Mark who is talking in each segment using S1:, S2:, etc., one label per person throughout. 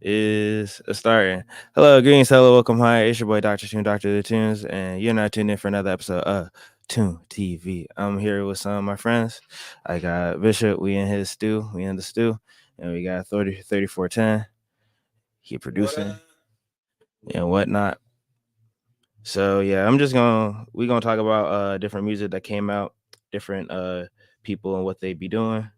S1: Is starting. Hello, greetings, hello, welcome, hi. It's your boy Dr. Tune, Doctor of the Tunes, and you're not tuned in for another episode of Tune TV. I'm here with some of my friends. I got Bishop, we in his stew, we in the stew, and we got 3410. He producing and whatnot. So yeah, we're gonna talk about different music that came out, different people and what they be doing,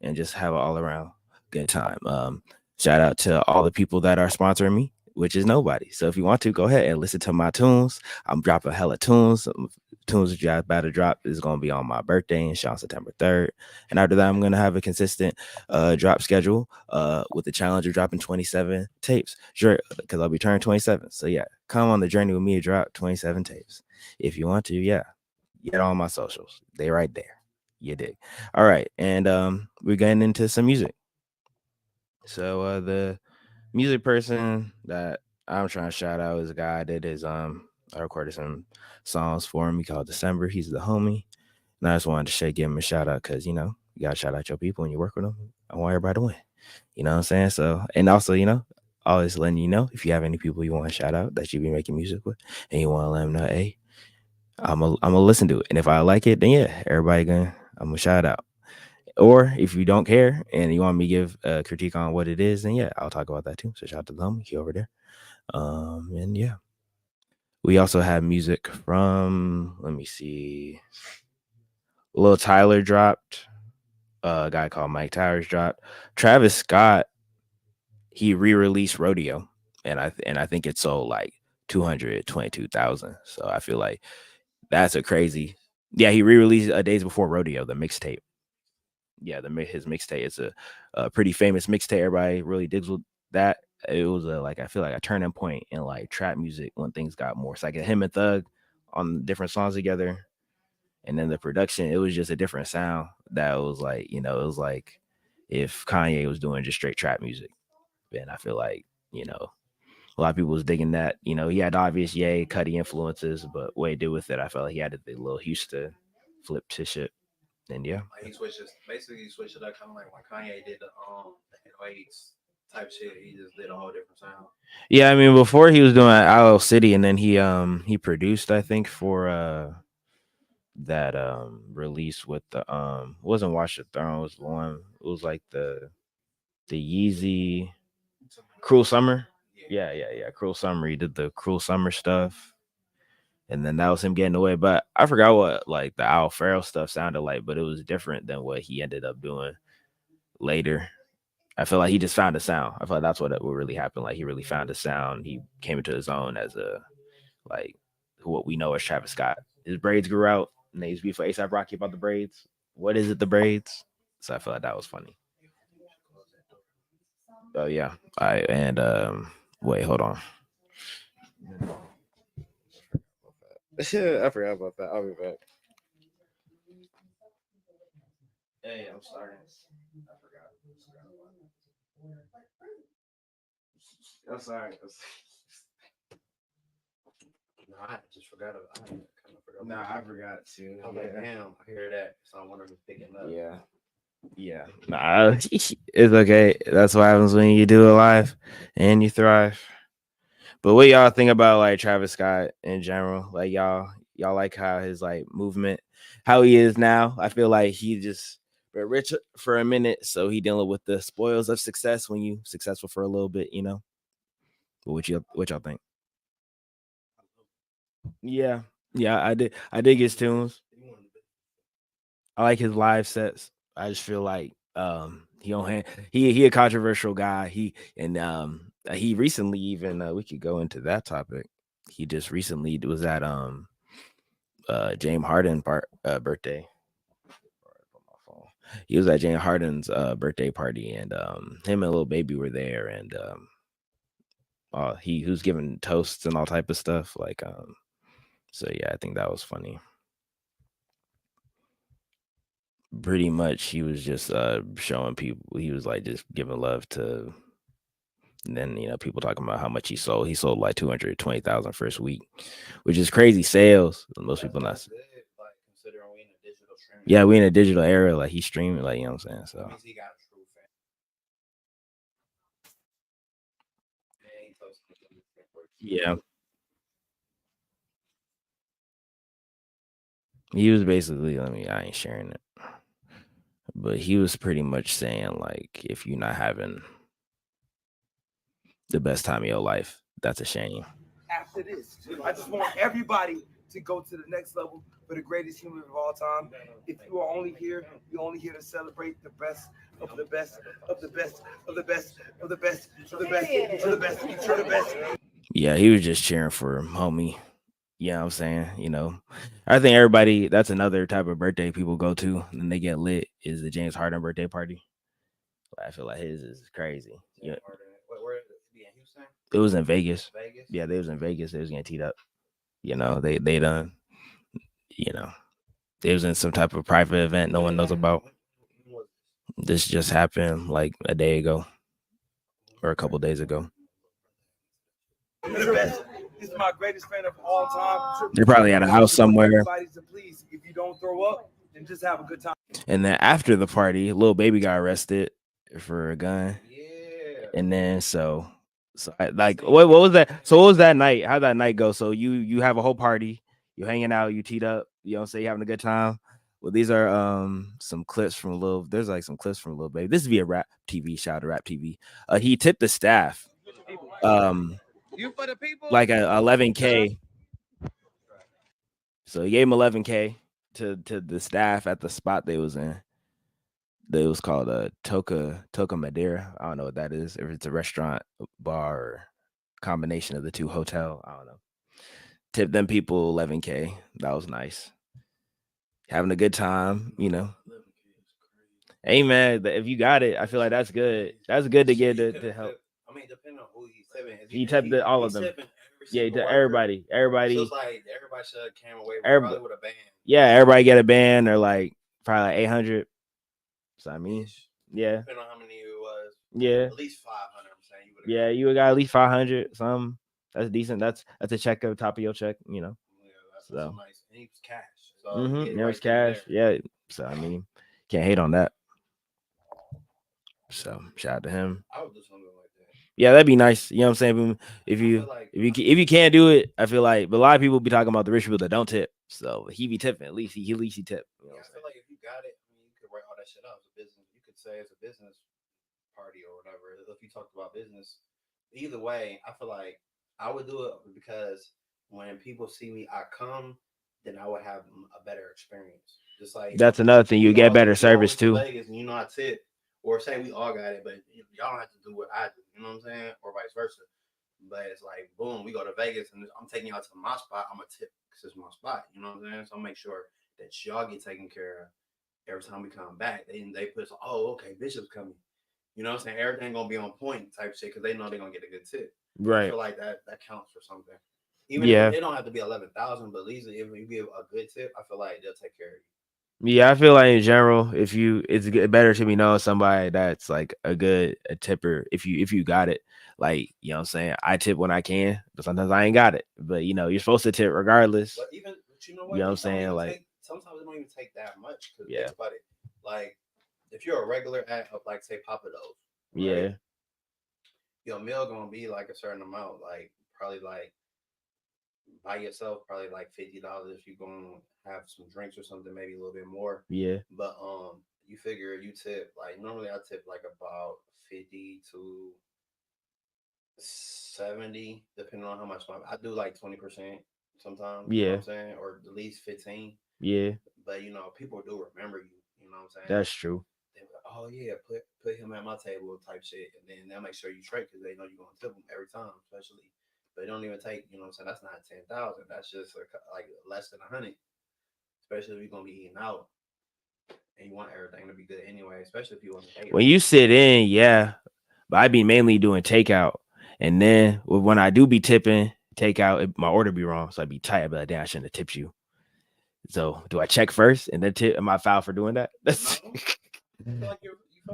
S1: and just have an all around good time. Shout out to all the people that are sponsoring me, which is nobody. So if you want to, go ahead and listen to my tunes. I'm dropping hella tunes. Tunes that you about to drop is going to be on my birthday and on September 3rd. And after that, I'm going to have a consistent drop schedule with the challenge of dropping 27 tapes because I'll be turning 27. So yeah, come on the journey with me to drop 27 tapes. If you want to, yeah, get on my socials. They right there. You dig. All right. And we're getting into some music. So the music person that I'm trying to shout out is a guy that is I recorded some songs for him. He called December. He's the homie. And I just wanted to give him a shout out because you gotta shout out your people when you work with them. I want everybody to win. You know what I'm saying? So and also, always letting you know if you have any people you want to shout out that you be making music with and you want to let them know, hey, I'm gonna listen to it. And if I like it, then yeah, I'm gonna shout out. Or if you don't care and you want me to give a critique on what it is, then yeah, I'll talk about that too. So shout out to the homie over there. And yeah, we also have music from, let me see, Lil Tyler dropped. A guy called Mike Towers dropped. Travis Scott, he re-released Rodeo, and I think it sold like 222,000. So I feel like that's a crazy. Yeah, he re-released Days Before Rodeo, the mixtape. Yeah, his mixtape. It's a pretty famous mixtape. Everybody really digs with that. It was I feel like a turning point in like trap music when things got more. It's like him and Thug on different songs together, and then the production. It was just a different sound. That was like it was like if Kanye was doing just straight trap music. And I feel like a lot of people was digging that. He had obvious Ye, Cuddy influences, but what he did with it, I felt like he had the little Houston flip to shit. And yeah.
S2: Like he switched it up kind of like when Kanye did the 8s type shit. He just did a whole different sound.
S1: Yeah, I mean before he was doing Owl City and then he produced I think for that release with the it wasn't Watch the Throne, it was the one it was like the Yeezy Cruel Summer. Yeah. Cruel Summer. He did the Cruel Summer stuff. And then that was him getting away. But I forgot what like the Al Farrell stuff sounded like, but it was different than what he ended up doing later. I feel like he just found a sound. I feel like that's what really happened. Like he really found a sound. He came into his own as a like what we know as Travis Scott. His braids grew out, and they used to be for ASAP Rocky about the braids. What is it, the braids? So I feel like that was funny. Oh yeah. All right, and wait, hold on. I forgot about that. I'll be back. Hey, I'm starting. I forgot. I'm sorry.
S2: No, I just forgot. I kind of forgot.
S1: Nah, I forgot too.
S2: I was like, damn, I hear that. So I wonder who's picking up.
S1: Yeah. Yeah. Nah, it's okay. That's what happens when you do it live and you thrive. But what y'all think about like Travis Scott in general? Like y'all like how his like movement, how he is now? I feel like he just been rich for a minute, so he dealing with the spoils of success when you successful for a little bit. But what y'all think? Yeah. Yeah, I did his tunes. I like his live sets. I just feel like he don't he a controversial guy. He recently even we could go into that topic. He just recently was at James Harden birthday. He was at James Harden's birthday party and him and little baby were there and he was giving toasts and all type of stuff so yeah, I think that was funny. Pretty much he was just showing people he was like just giving love to. And then people talking about how much he sold. He sold like 220,000 first week, which is crazy sales. Most people not.
S2: Good, like considering we in a digital streaming.
S1: Yeah, we in a digital era. Like he's streaming. Like you know what I'm saying.
S2: That
S1: So
S2: means he got a true fan.
S1: Yeah. He was basically, I ain't sharing it, but he was pretty much saying like, if you're not having the best time of your life, that's a shame.
S3: After this, I just want everybody to go to the next level for the greatest human of all time. If you are only here, you're only here to celebrate the best of the best of the best of the best of the best of the best of the best of the best.
S1: Yeah, he was just cheering for homie. Yeah, I'm saying, I think everybody, that's another type of birthday people go to and they get lit is the James Harden birthday party. I feel like his is crazy. Yeah,
S2: Where is it? Be in Houston?
S1: it was in Vegas.
S2: Vegas?
S1: Yeah, they was in Vegas. They was getting teed up. They done. You know, they was in some type of private event no one knows about.
S2: When was
S1: This just happened like a day ago or a couple days ago.
S3: You're the best. This is my greatest fan of all time.
S1: They're probably at a house somewhere.
S3: Everybody to please, if you don't throw up, then just have a good time.
S1: And then after the party, Lil Baby got arrested for a gun.
S2: Yeah.
S1: And then what was that? So what was that night? How'd that night go? So you have a whole party, you hanging out, you teed up, say you having a good time. Well, these are some clips from there's like some clips from Lil Baby. This is via Rap TV, shout out to Rap TV. He tipped the staff
S2: You for the people?
S1: like a 11K. So he gave him 11K to the staff at the spot they was in. It was called Toca Madeira. I don't know what that is. If it's a restaurant, bar, or combination of the two, hotel. I don't know. Tip them people 11K. That was nice. Having a good time, Hey man, if you got it, I feel like that's good. That's good to get to help.
S2: I mean, depending on who he's tipping.
S1: He tipped all of them. Yeah, to everybody.
S2: So it's like everybody should have came away probably with a band.
S1: Yeah, everybody get a band or like probably like 800. So I mean, yeah.
S2: Depending on how many it was.
S1: Yeah.
S2: At least 500. I'm saying
S1: you would got at least 500. Some that's decent. That's a check at the top of your check.
S2: Yeah, that's
S1: so
S2: nice. And he was cash. So
S1: there was cash. Yeah. So I mean, can't hate on that. So shout out to him.
S2: I would do something like that.
S1: Yeah, that'd be nice. You know what I'm saying? If you can't do it, I feel like, but a lot of people be talking about the rich people that don't tip. So he be tipping. At least he tip.
S2: I feel like if you got it, I mean, you could write all that shit out as a business. You could say it's a business party or whatever. If you talked about business, either way, I feel like I would do it because when people see me, I come, then I would have a better experience. Just like
S1: that's another thing. You get better service too.
S2: Vegas and I tip. Or say we all got it, but y'all don't have to do what I do. You know what I'm saying? Or vice versa. But it's like, boom, we go to Vegas and I'm taking y'all to my spot. I'm going to tip because it's my spot. You know what I'm saying? So I'll make sure that y'all get taken care of every time we come back. They put, okay, Bishop's coming. You know what I'm saying? Everything going to be on point type shit because they know they're going to get a good tip.
S1: Right.
S2: I feel like that counts for something. Even if it don't have to be 11,000, but at least if you give a good tip, I feel like they'll take care of you.
S1: Yeah, I feel like in general, it's better to be knowing somebody that's like a tipper. If you got it, like what I'm saying, I tip when I can, but sometimes I ain't got it. But you're supposed to tip regardless.
S2: But you know what?
S1: You know what I'm saying? Like
S2: sometimes it don't even take that much. Cause think about it. Like if you're a regular at like say Papa Do's, right? Your meal gonna be like a certain amount, like probably like by yourself, probably like $50 if you're gonna have some drinks or something, maybe a little bit more.
S1: Yeah.
S2: But you figure you tip like normally I tip like about 50 to 70, depending on how much I do like 20% sometimes.
S1: Yeah.
S2: You know what I'm saying? Or at least 15.
S1: Yeah.
S2: But people do remember you. You know what I'm saying?
S1: That's true.
S2: They're like, oh yeah, put him at my table type shit, and then they'll make sure you straight because they know you're gonna tip them every time, especially. But it don't even take, what I'm saying? That's not 10,000. That's just like less than 100. Especially if you're gonna be eating out, and you want everything to be good anyway. Especially if you want to.
S1: When you sit in, yeah, but I be mainly doing takeout, and then when I do be tipping takeout, my order be wrong, so I be tight. I be like, damn, I shouldn't have tipped you. So do I check first and then tip? Am I foul for doing that?
S2: No.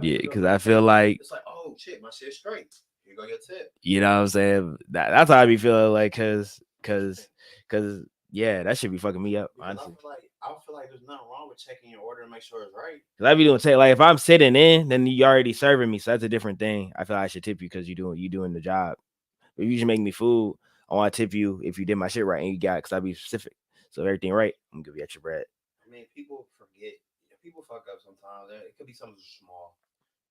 S1: Yeah, because I feel like
S2: it's like, oh shit, my shit's straight. Here go your tip.
S1: You know what I'm saying? That's how I be feeling like, cause yeah, that should be fucking me up. Honestly,
S2: I feel like there's nothing wrong with checking your order and make sure it's right.
S1: Cause I be doing like if I'm sitting in, then you already serving me, so that's a different thing. I feel like I should tip you because you doing the job. If you just make me food, I want to tip you if you did my shit right and you got, because I be specific. So if everything right, I'm gonna give you extra bread.
S2: I mean, people forget. People fuck up sometimes. It could be something small.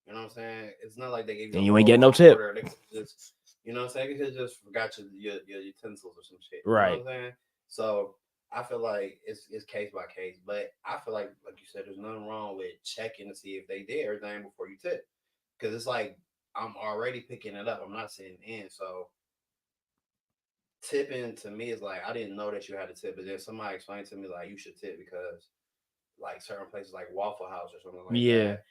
S2: You know what I'm saying? It's not like they gave you.
S1: And
S2: a
S1: you ain't
S2: whole
S1: get no
S2: raw
S1: tip.
S2: order. They could just, you know what I'm saying? They could just forgot your utensils or some shit.
S1: Right.
S2: You know what I'm saying? So I feel like it's case by case, but I feel like you said, there's nothing wrong with checking to see if they did everything before you tip, because it's like I'm already picking it up. I'm not sitting in, so tipping to me is like I didn't know that you had to tip, but then somebody explained to me like you should tip because like certain places like Waffle House or something like that,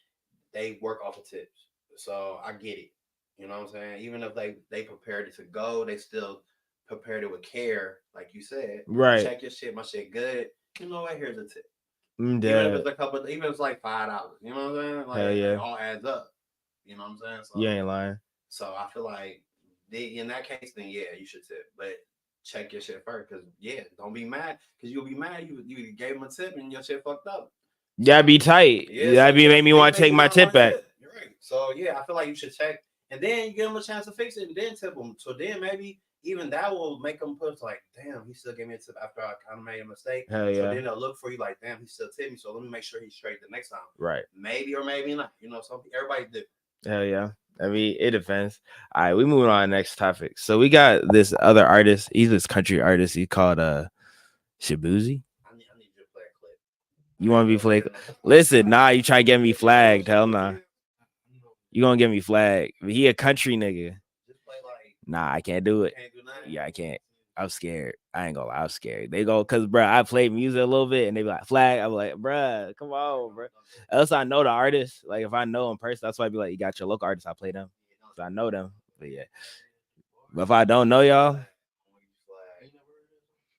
S2: they work off of tips. So I get it. You know what I'm saying? Even if they prepared it to go, they still prepared it with care, like you said.
S1: Right.
S2: Check your shit, my shit good. You know what? Here's a tip.
S1: Mm,
S2: Even if it's a couple, even if it's like $5. You know what I'm saying? Like
S1: Hell yeah.
S2: it all adds up. You know what I'm saying? So
S1: You ain't lying.
S2: So I feel like in that case, then yeah, you should tip, but check your shit first, because yeah, don't be mad, because you'll be mad you gave him a tip and your shit fucked up.
S1: Yeah, be tight. Yeah, be make me want to take my tip back.
S2: You're right. So yeah, I feel like you should check, and then you give him a chance to fix it, and then tip him. So then maybe even that will make them put like, damn, he still gave me a tip after I kind of made a mistake.
S1: Hell yeah.
S2: So then they'll look for you like, damn, he still tipped me. So let me make sure he's straight the next time.
S1: Right.
S2: Maybe or maybe not. You know, everybody's different.
S1: Hell yeah. I mean, it depends. All right, we moving on to the next topic. So we got this other artist. He's this country artist. He called Shabuzi.
S2: I need you to play a clip.
S1: You want to be flagged? Listen, nah, you try to get me flagged. Hell nah. You gonna get me flagged. But he a country nigga.
S2: Just play like,
S1: nah, I can't do it.
S2: Can't do nothing.
S1: Yeah, I can't. I'm scared. I ain't gonna lie, I'm scared. They go, cause bro, I played music a little bit and they be like, flag. I'm like, bro, come on, bro. Else I know the artist. Like if I know in person, that's why I be like, you got your local artists, I play them. So I know them. But yeah. But if I don't know y'all,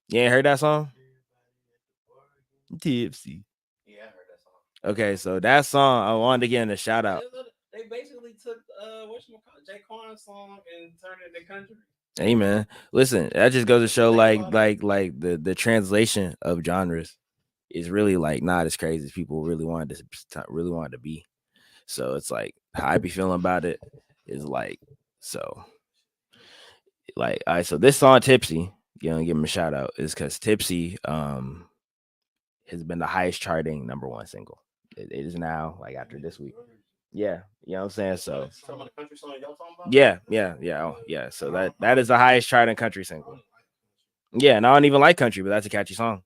S1: you ain't heard that song? Tipsy.
S2: Yeah, I heard that song.
S1: Okay, so that song I wanted to get in a shout out.
S2: They basically took Jay Corn's song and turned it into country.
S1: Hey man, listen, that just goes to show like the translation of genres is really like not as crazy as people really wanted to be. So it's like how I be feeling about it is like so. Like, all right, so this song Tipsy, you know, give him a shout out is because Tipsy has been the highest charting #1 single. It is now like after this week. Yeah, you know what I'm saying. So
S2: Some of the country song y'all talking about?
S1: Yeah. So that is the highest charting country single. Yeah, and I don't even like country, but that's a catchy song.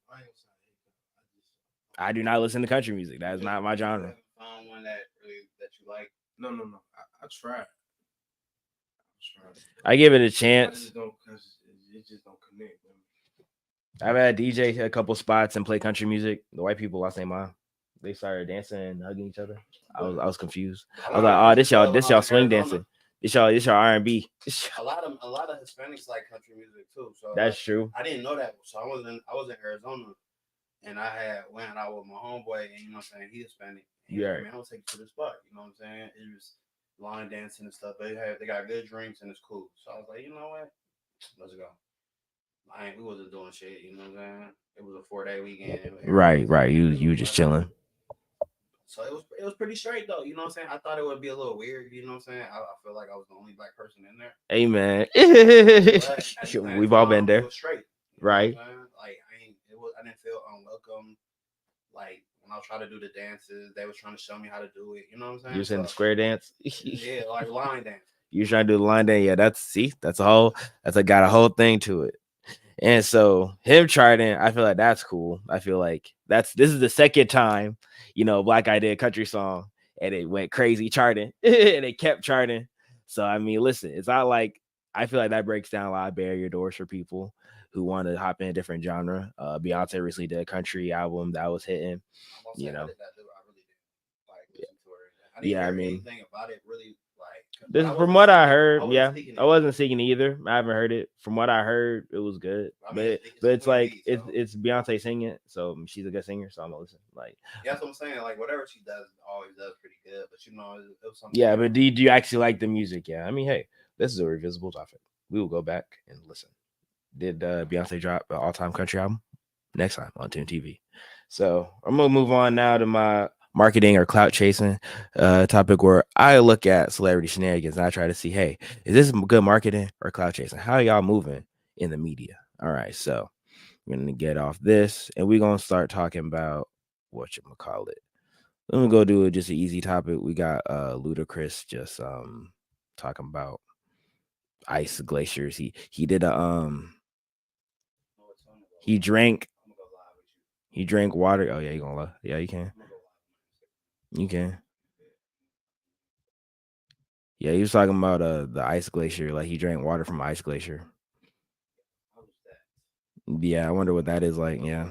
S1: I do not listen to country music. That is not my genre.
S2: Found one that you like?
S4: No. I tried.
S1: I give it a
S4: I
S1: chance.
S4: just don't, cause it just don't connect.
S1: I've had DJ a couple spots and play country music. The white people lost their mind. They started dancing and hugging each other. I was confused. I was like, oh, this y'all swing dancing. This y'all R&B.
S2: A lot of Hispanics like country music too. So
S1: that's true.
S2: I didn't know that. So I was in Arizona, and I went out with my homeboy, and you know what I'm saying, he's Hispanic.
S1: Yeah.
S2: Man, I'll take you to the spot. You know what I'm saying? It was line dancing and stuff. They got good drinks and it's cool. So I was like, you know what? Let's go. We wasn't doing shit. You know what I'm saying? It was a 4-day weekend.
S1: Right. You just chilling.
S2: So it was pretty straight though. You know what I'm saying? I thought it would be a little weird. You know what I'm saying? I feel like I was the only black person in there.
S1: Hey man, we've all been there.
S2: It was straight,
S1: right?
S2: Like I didn't feel unwelcome. Like when I was trying to do the dances, they was trying to show me how to do it. You know what I'm saying?
S1: You was in the square dance.
S2: Yeah, like line dance.
S1: You trying to do the line dance? Yeah, that's got a whole thing to it. And so him charting, I feel like that's cool. I feel like this is the second time, you know, Black Guy did a country song and it went crazy charting and it kept charting. So I mean, listen, it's not like I feel like that breaks down a lot of barrier doors for people who want to hop in a different genre. Beyonce recently did a country album that was hitting. You know,
S2: I didn't hear anything about it really.
S1: This is from what I heard. I wasn't seeing it either. I haven't heard it. From what I heard, it was good. But it's like it's Beyonce singing, so she's a good singer. So I'm gonna listen. Like
S2: that's what I'm saying. Like whatever she does, always does pretty good. But you know, it was something.
S1: Yeah, but do you actually like the music? Yeah, I mean, hey, this is a revisible topic. We will go back and listen. Did Beyonce drop an all-time country album? Next time on Tune TV. So I'm gonna move on now to my marketing or clout chasing topic where I look at celebrity shenanigans and I try to see, hey, is this good marketing or clout chasing? How are y'all moving in the media? All right, so we're gonna get off this and we're gonna start talking about what you call it. Let me go do just an easy topic. We got Ludacris just talking about ice glaciers. He did a he drank water. Oh yeah, you gonna love. Yeah, you can. You can. Yeah, he was talking about the ice glacier. Like he drank water from ice glacier. Yeah, I wonder what that is like. Yeah,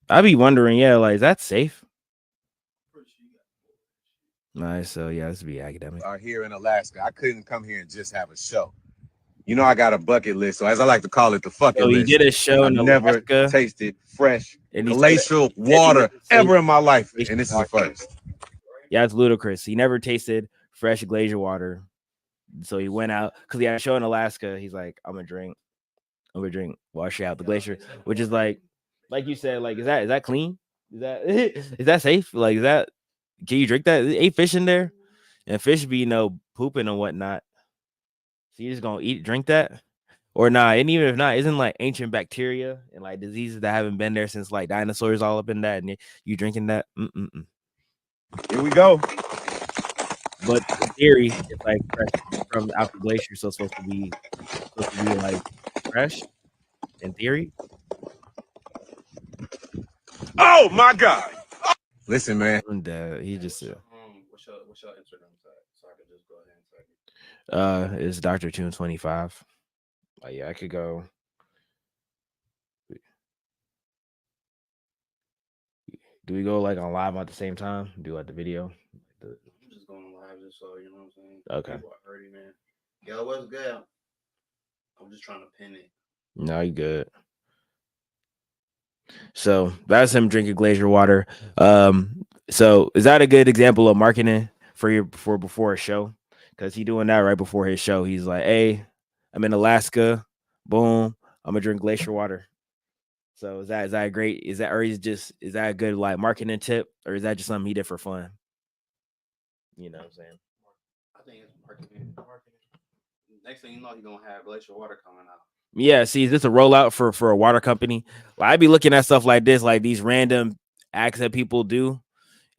S1: I'd be wondering. Yeah, like is that safe? Nice. So yeah, this would be academic.
S5: Are here in Alaska. I couldn't come here and just have a show. You know, I got a bucket list, so as I like to call it, the fucking
S1: So he
S5: list.
S1: did a show
S5: I've
S1: in
S5: never
S1: Alaska.
S5: tasted fresh
S1: And he
S5: glacial
S1: said-
S5: water
S1: said-
S5: ever in my life, and this is the first.
S1: Yeah, it's ludicrous. He never tasted fresh glacier water, so he went out because he had a show in Alaska. He's like, I'm gonna drink, wash out the glacier, which is like you said, like is that clean? Is that is that safe? Like is that can you drink that? Ain't fish in there, and fish be pooping and whatnot. So you just gonna drink that? Or not, and even if not, isn't like ancient bacteria and like diseases that haven't been there since like dinosaurs all up in that, and you drinking that?
S5: Here we go.
S1: But in theory, it's like fresh from out the glacier, so it's supposed to be like fresh. In theory,
S5: Oh my God! Listen, man.
S1: and he just
S2: What's your Instagram site? So I can just go ahead and type it.
S1: it's Dr. Tune 25. Yeah, I could go. Do we go like on live at the same time? Do like the video?
S2: I'm just going live just so you know what I'm saying.
S1: Okay.
S2: People are hurting, man. Yo, what's good? I'm just trying to pin it.
S1: No, you good. So that's him drinking glacier water. So is that a good example of marketing for before a show? Because he doing that right before his show. He's like, hey, I'm in Alaska. Boom, I'm gonna drink glacier water. So is that great? Is that a good like marketing tip, or is that just something he did for fun? You know what I'm saying?
S2: I think it's marketing. Next thing you know, you're gonna have glacier water coming out.
S1: Yeah, see, is this a rollout for a water company? Like, I'd be looking at stuff like this, like these random acts that people do,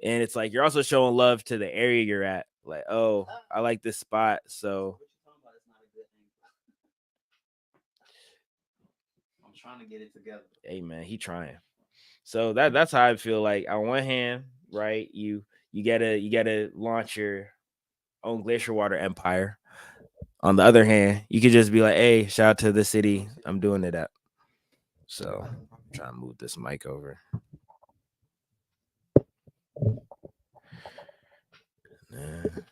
S1: and it's like you're also showing love to the area you're at. Like, oh, I like this spot, so
S2: I'm trying to get it together.
S1: hey man, he trying. So that's how I feel. Like on one hand, right, you gotta launch your own glacier water empire. On the other hand, you could just be like, hey, shout out to the city I'm doing it at. So I'm trying to move this mic over. Like this.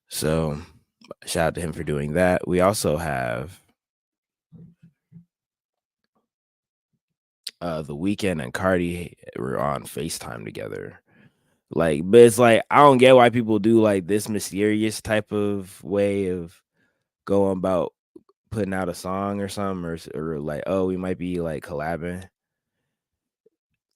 S1: So shout out to him for doing that. We also have The Weeknd and Cardi were on FaceTime together. Like, but it's like I don't get why people do like this mysterious type of way of going about putting out a song or something, or like, oh, we might be like collabing.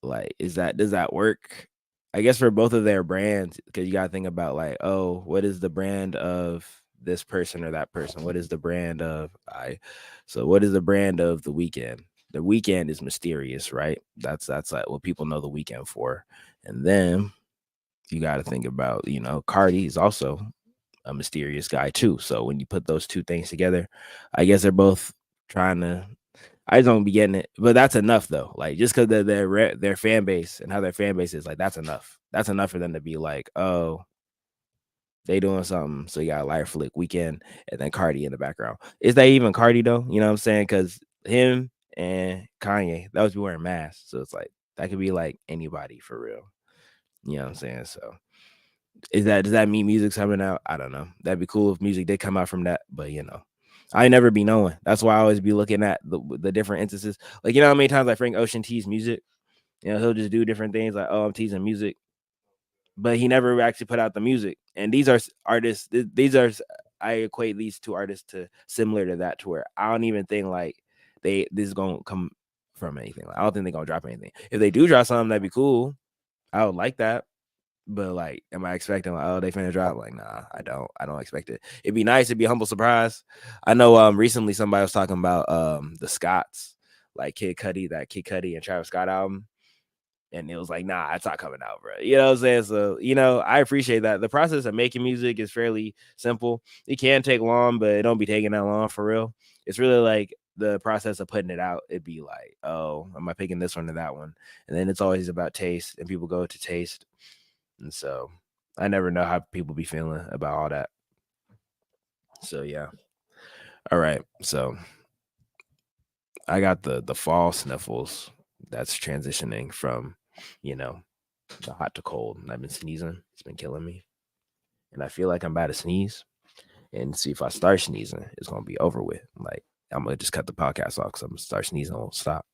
S1: Like, does that work? I guess for both of their brands, because you gotta think about like, oh, what is the brand of this person or that person? What is the brand of so what is the brand of The Weeknd? The Weeknd is mysterious, right? That's like what people know The Weeknd for. And then you got to think about, Cardi is also a mysterious guy too. So when you put those two things together, I guess they're both trying to. I don't be getting it, but that's enough though. Like just because their fan base and how their fan base is, like that's enough. That's enough for them to be like, oh, they doing something. So you got Liar Flick, Weeknd, and then Cardi in the background. Is that even Cardi though? You know what I'm saying? Because him and Kanye, that was be wearing masks. So it's like that could be like anybody for real. You know what I'm saying? So does that mean music's coming out? I don't know. That'd be cool if music did come out from that, but I never be knowing. That's why I always be looking at the different instances. Like, how many times like Frank Ocean tease music? He'll just do different things like, oh, I'm teasing music. But he never actually put out the music. And these are artists, I equate these two artists to similar to that, to where I don't even think like this is gonna come from anything. Like, I don't think they're gonna drop anything. If they do drop something, that'd be cool. I would like that. But like, am I expecting like, oh, they finna drop? Like, nah, I don't expect it. It'd be nice, it'd be a humble surprise. I know recently somebody was talking about the Scotts, like Kid Cudi and Travis Scott album. And it was like, nah, it's not coming out, bro. You know what I'm saying? So, I appreciate that. The process of making music is fairly simple. It can take long, but it don't be taking that long for real. It's really like the process of putting it out. It'd be like, oh, am I picking this one or that one? And then it's always about taste, and people go to taste. And so I never know how people be feeling about all that. So yeah. All right. So I got the fall sniffles that's transitioning from, the hot to cold. And I've been sneezing. It's been killing me. And I feel like I'm about to sneeze. And see, if I start sneezing, it's gonna be over with. Like, I'm gonna just cut the podcast off because I'm gonna start sneezing, I won't stop.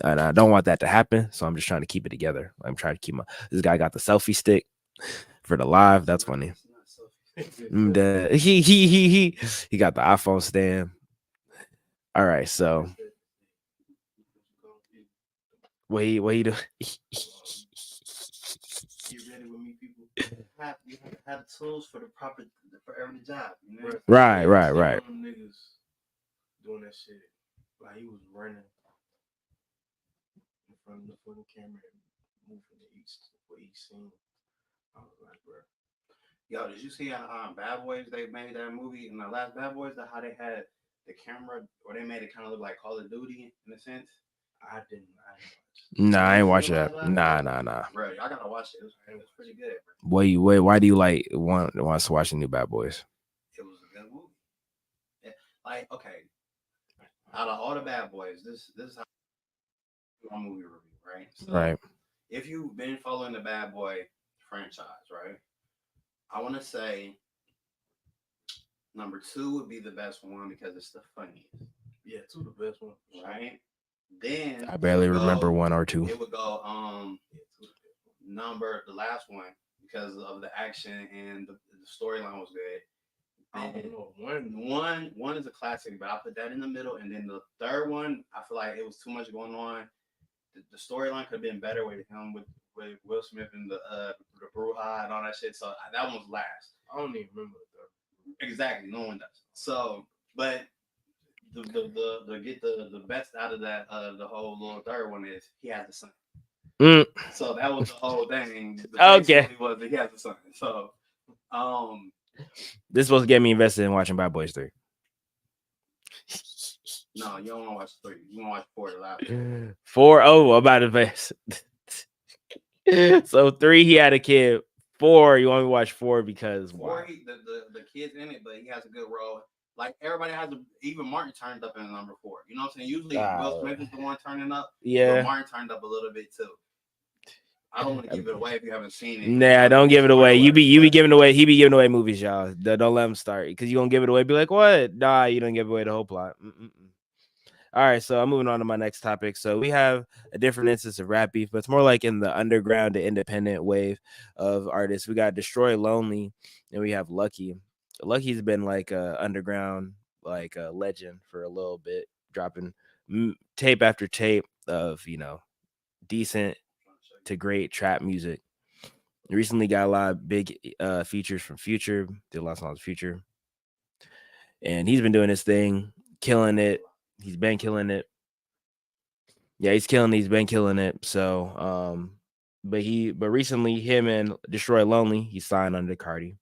S1: And I don't want that to happen. So I'm just trying to keep it together. I'm trying to keep this guy got the selfie stick for the live. That's funny. And, he got the iPhone stand. All right, so what he do?
S2: Get ready with me, people. You have to have the tools for every job. You know?
S1: Right.
S4: Them niggas doing that shit. Like, he was running in front of the fucking camera and moving for each scene. I was like, bro.
S2: Yo, did you see Bad Boys? They made that movie in the last Bad Boys. How they had the camera, or they made it kind of look like Call of Duty in a sense.
S4: I didn't
S1: Nah, I ain't watch that. Nah.
S2: Bro, I gotta watch it. It was pretty good, bro.
S1: Why do you like want to watch the new Bad Boys?
S2: It was a good movie. Yeah, like, okay, out of all the Bad Boys, this is how my movie review, right? So,
S1: Right.
S2: If you've been following the Bad Boy franchise, right, I want to say number 2 would be the best one because it's the funniest.
S4: Yeah, 2 the best one,
S2: right? Then
S1: I barely remember 1 or 2.
S2: It would go the last one because of the action and the storyline was good.
S4: I don't know.
S2: One is a classic, but I put that in the middle, and then the third one, I feel like it was too much going on. The storyline could have been better with him with Will Smith and the Bruja and all that shit. So that one was last.
S4: I don't even remember the
S2: Exactly, no one does. So, but the get the best out of that the whole little third one is he has a son. So that was the whole thing.
S1: Okay,
S2: was he has a son. So
S1: this is supposed to get me invested in watching Bad Boys 3.
S2: No, you don't want to watch 3. You want to watch 4 the last
S1: 4. Oh, about the best. So 3, he had a kid. 4, you want me to watch 4 because
S2: 4, the kid's in it, but he has a good role. Like, everybody has even Martin turned up in number 4. You know what I'm saying? Usually Will Smith is the one turning up.
S1: Yeah.
S2: But Martin turned up a little bit too. I don't want to give it away if you haven't seen it.
S1: Nah, don't give it away. You be giving away. He be giving away movies, y'all. Don't let him start because you gonna give it away. Be like, what? Nah, you don't give away the whole plot. All right, so I'm moving on to my next topic. So we have a different instance of rap beef, but it's more like in the underground to independent wave of artists. We got Destroy Lonely, and we have Lucky. Lucky's been like a underground, like a legend for a little bit, dropping tape after tape of decent to great trap music. Recently got a lot of big features from Future. Did a lot of songs with Future, and he's been doing his thing, killing it. He's been killing it. Yeah, he's been killing it. So, but recently, him and Destroy Lonely, he signed under Cardi.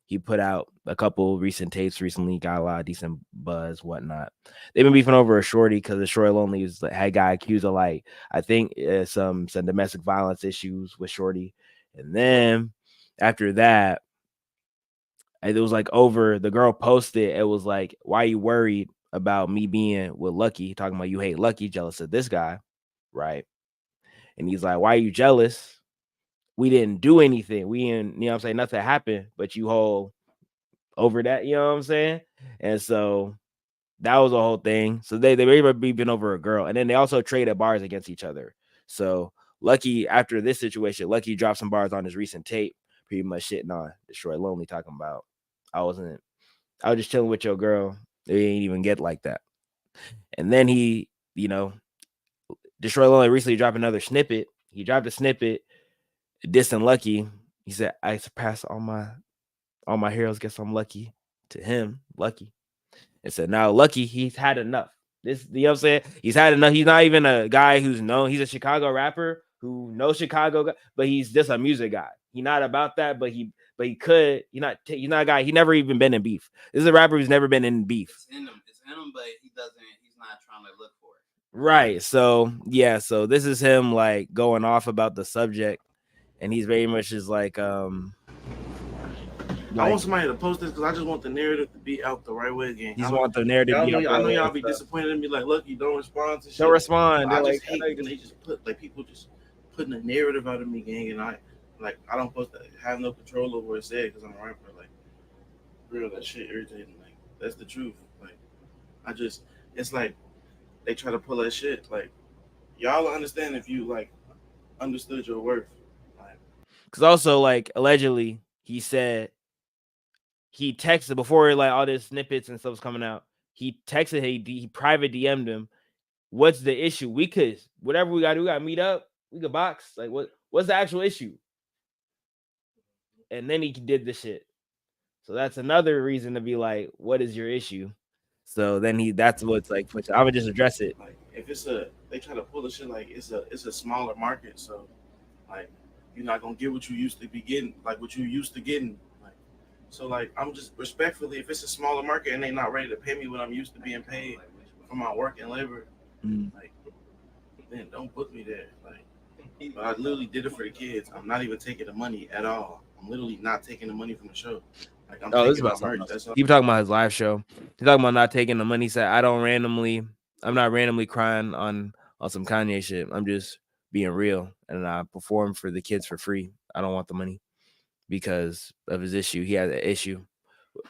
S1: He put out a couple recent tapes recently, got a lot of decent buzz, whatnot. They've been beefing over a shorty because Destroy Lonely had got accused of I think some domestic violence issues with shorty. And then after that, it was over. The girl posted, it was like, why are you worried about me being with Lucky? Talking about you hate Lucky, jealous of this guy, right? And he's like, why are you jealous? We didn't do anything. We didn't, you know what I'm saying? Nothing happened, but you hold over that, you know what I'm saying? And so that was the whole thing. So they were beefing over a girl. And then they also traded bars against each other. So Lucky, after this situation, Lucky dropped some bars on his recent tape, pretty much shitting on Destroy Lonely, talking about I was just chilling with your girl. It didn't even get like that. And then he, Destroy Lonely recently dropped another snippet. He dropped a snippet, dissing Lucky. He said, "I surpassed all my heroes. Guess I'm lucky." To him, Lucky. And said, now Lucky, he's had enough. This, you know what I'm saying? He's had enough. He's not even a guy who's known. He's a Chicago rapper who knows Chicago, but he's just a music guy. He's not about that, but he could. He's not a guy. He never even been in beef. This is a rapper who's never been in beef.
S2: It's in him, but he's not trying to look for it.
S1: Right. So yeah. So this is him like going off about the subject, and he's very much just like
S4: I want somebody to post this because I just want the narrative to be out the right way again.
S1: He's want the narrative.
S4: I know y'all be disappointed in me, like, look, you don't respond to shit.
S1: Don't respond.
S4: I just hate when they just put like people just putting a narrative out of me, gang, and I don't supposed to have no control over what it said because I'm a rapper. Like, real, that shit irritating. Like, that's the truth. Like, it's like they try to pull that shit. Like, y'all understand if you like understood your worth. Like,
S1: because also like allegedly he said. He texted before like all this snippets and stuff was coming out. He texted, he private DM'd him. What's the issue? We could whatever we gotta do, we gotta meet up. We could box. Like what's the actual issue? And then he did the shit. So that's another reason to be like, what is your issue? So then that's what's like. I would just address it.
S4: Like if they try to pull the shit like it's a smaller market, so like you're not gonna get what you used to be getting, like what you used to getting. So, like, I'm just respectfully, if it's a smaller market and they not ready to pay me what I'm used to being paid for my work and labor, like, then don't book me there. Like, but I literally did it for the kids. I'm not even taking the money at all. I'm literally not taking the money from the show. Like, I'm
S1: this is about merch. That's all. Keep talking about his live show. He's talking about not taking the money. He said, I'm not randomly crying on some Kanye shit. I'm just being real. And I perform for the kids for free. I don't want the money. Because of his issue. He had an issue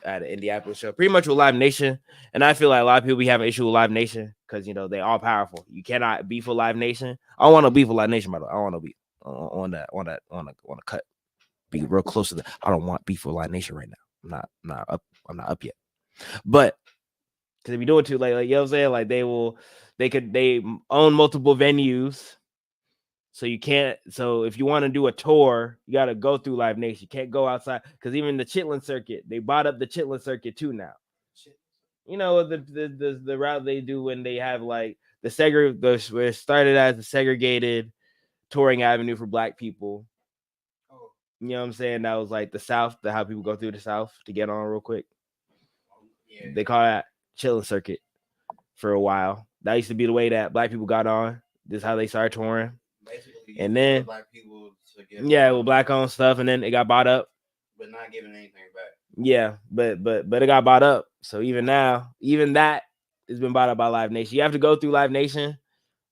S1: at an Indianapolis show, pretty much with Live Nation. And I feel like a lot of people be having an issue with Live Nation because, you know, they all powerful. You cannot beef with Live Nation. I don't want no beef with Live Nation, by the way. I don't want no beef on that cut. Be real close to that. I don't want beef with Live Nation right now. I'm not up yet. But because if you do it too late, like you know what I'm saying, like they own multiple venues. So you can't. So if you want to do a tour, you got to go through Live Nation. You can't go outside because even the Chitlin circuit, they bought up the Chitlin circuit too now. You know the route they do when they have like where it started as a segregated touring avenue for Black people. You know what I'm saying? That was like the South, how people go through the South to get on real quick. Yeah. They call that Chitlin circuit for a while. That used to be the way that Black people got on. This is how they started touring.
S2: Basically,
S1: and then
S2: Black people to get
S1: with Black owned stuff, and then it got bought up,
S2: but not giving anything back.
S1: Yeah, but it got bought up. So even now, even that has been bought up by Live Nation. You have to go through Live Nation,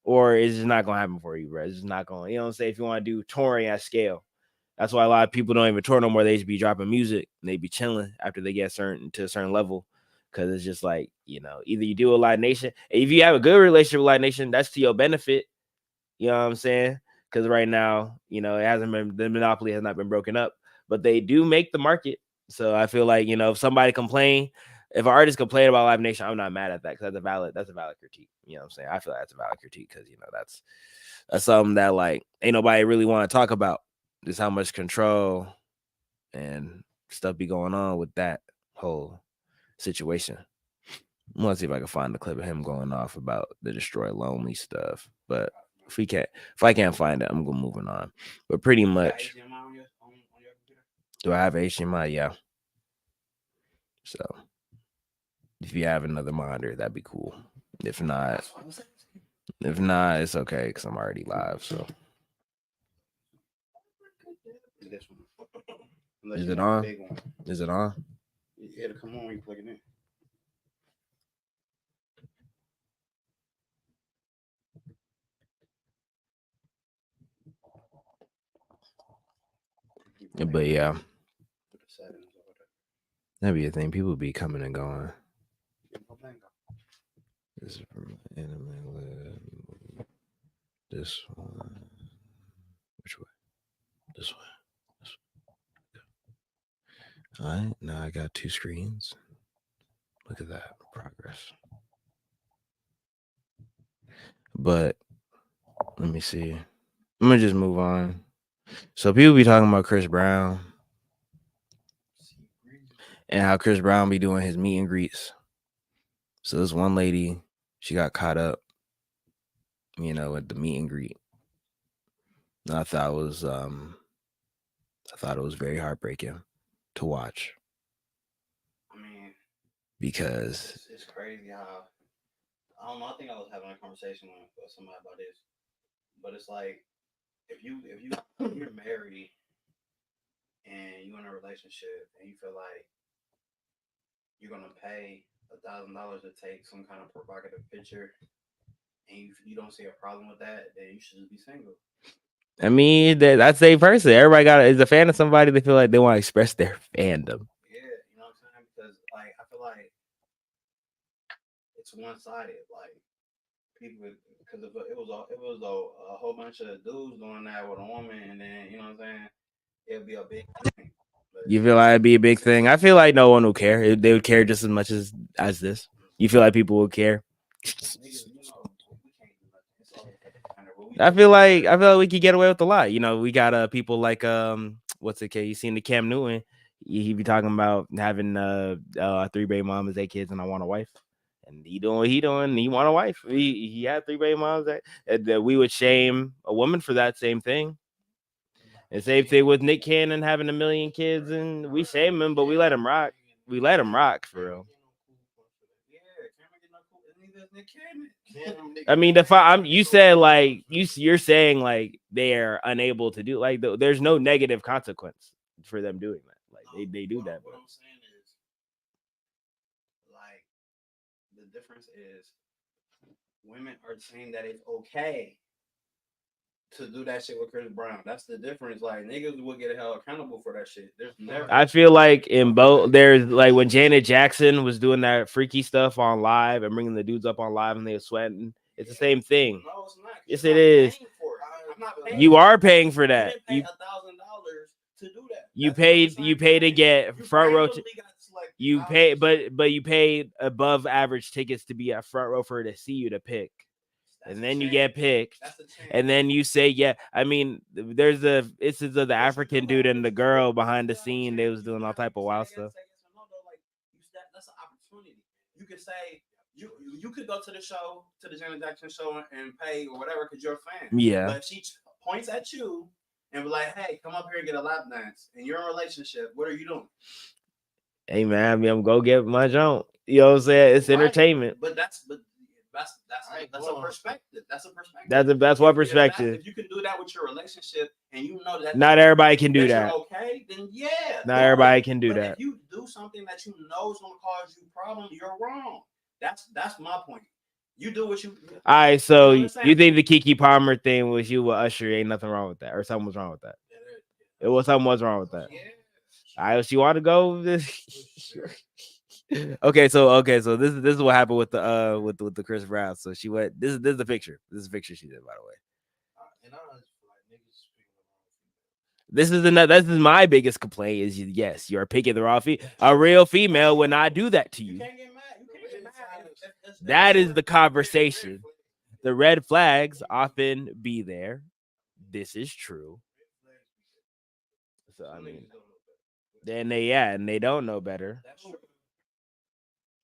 S1: or it's just not gonna happen for you, bro. It's just not going. You know what I'm saying? If you want to do touring at scale, that's why a lot of people don't even tour no more. They just be dropping music and they be chilling after they get to a certain level. Because it's just like, you know, either you do a Live Nation, and if you have a good relationship with Live Nation, that's to your benefit. You know what I'm saying? Because right now, you know, the monopoly has not been broken up, but they do make the market. So I feel like, you know, if an artist complain about Live Nation, I'm not mad at that because that's a valid critique. You know what I'm saying? I feel like that's a valid critique because, you know, that's something that like ain't nobody really want to talk about. Just how much control and stuff be going on with that whole situation. I'm gonna see if I can find the clip of him going off about the Destroy Lonely stuff, but if I can't find it, I'm gonna moving on. But pretty much, do I have HDMI? Yeah. So if you have another monitor, that'd be cool. If not, it's okay because I'm already live. So is it on? Is it on?
S2: Yeah, it'll come on when you plug it in.
S1: But yeah, that'd be a thing. People be coming and going. This is from Anime Lab. This one. Which way? This way. All right, now I got 2 screens. Look at that progress. But Let me see. I'm gonna just move on. So people be talking about Chris Brown and how Chris Brown be doing his meet and greets. So this one lady, she got caught up, at the meet and greet. And I thought it was very heartbreaking to watch.
S2: I mean,
S1: because
S2: it's crazy how I don't know. I think I was having a conversation with somebody about this, but it's like if you're married and you're in a relationship and you feel like you're gonna pay $1,000 to take some kind of provocative picture, and you don't see a problem with that, then you should just be single.
S1: I mean, I'd say personally, everybody is a fan of somebody. They feel like they want to express their fandom.
S2: Yeah, you know what I'm saying? Because like I feel like it's one sided. Like people, because if it was a whole bunch of dudes doing that with a woman, and then you know what I'm saying, it'd be a big thing. But
S1: You feel like it'd be a big thing? I feel like no one would care. They would care just as much as this. You feel like people would care?
S2: niggas, we can't do nothing. It's all kind of what we
S1: I
S2: do.
S1: feel like we could get away with a lot. We got people like what's the case? You seen the Cam Newton? He be talking about having 3 baby mamas, 8 kids, and I want a wife. And he doing what he doing. He want a wife. He had 3 baby mamas. That we would shame a woman for that same thing. And same thing with Nick Cannon having 1 million kids, and we shame him, but we let him rock. We let him rock for real. I mean, you said like you're saying like they're unable to do like there's no negative consequence for them doing that. Like they do that.
S2: What I'm saying is, like, the difference is women are saying that it's okay to do that shit with Chris Brown. That's the difference. Like niggas will get held accountable for that shit. There's never.
S1: I feel like in both there's like when Janet Jackson was doing that freaky stuff on live and bringing the dudes up on live and they were sweating. It's the same thing.
S2: No, it's not.
S1: Yes, it is.
S2: I'm not paying
S1: You
S2: for
S1: are paying for
S2: it.
S1: that.
S2: You didn't pay $1,000 to do that.
S1: You
S2: That's not the
S1: paid.
S2: same
S1: You pay to
S2: thing.
S1: get
S2: You
S1: front row.
S2: randomly got selected.
S1: You pay, but you paid above average tickets to be at front row for her to see you to pick.
S2: That's
S1: And
S2: a
S1: then you
S2: chance.
S1: get picked,
S2: That's a chance.
S1: and then you say, "Yeah." I mean, there's the instance of the African dude and the girl behind the scene. They was doing all type of wild stuff.
S2: That's an opportunity. You could say you could go to the show, to the Janet Jackson show, and pay or whatever because you're a fan.
S1: Yeah.
S2: But if she points at you and be like, "Hey, come up here and get a lap dance," and you're in a relationship, what are you doing?
S1: Hey man, I mean, I'm go get my jump. You know what I'm saying? It's entertainment.
S2: But that's a perspective. That's a perspective.
S1: That's what perspective.
S2: If you can do that with your relationship, and you know that
S1: Not everybody can do that.
S2: You're okay, then yeah.
S1: Not everybody can do that.
S2: If you do something that you know is going to cause you problems, you're wrong. That's my point. You do what you.
S1: All right, so
S2: you
S1: think the Keke Palmer thing was you with Usher? Ain't nothing wrong with that, or something was wrong with that? Something was wrong with that.
S2: Yeah.
S1: All right, she want to go. Okay, so this is what happened with the Chris Brown. So she went. This is the picture. This is the picture she did, by the way. This is my biggest complaint is yes, you're picking the wrong female. A real female would not do that to you.
S2: You can't get mad. You can't get mad.
S1: That is the conversation. The red flags often be there. This is true. So I mean, then they don't know better.
S2: That's true.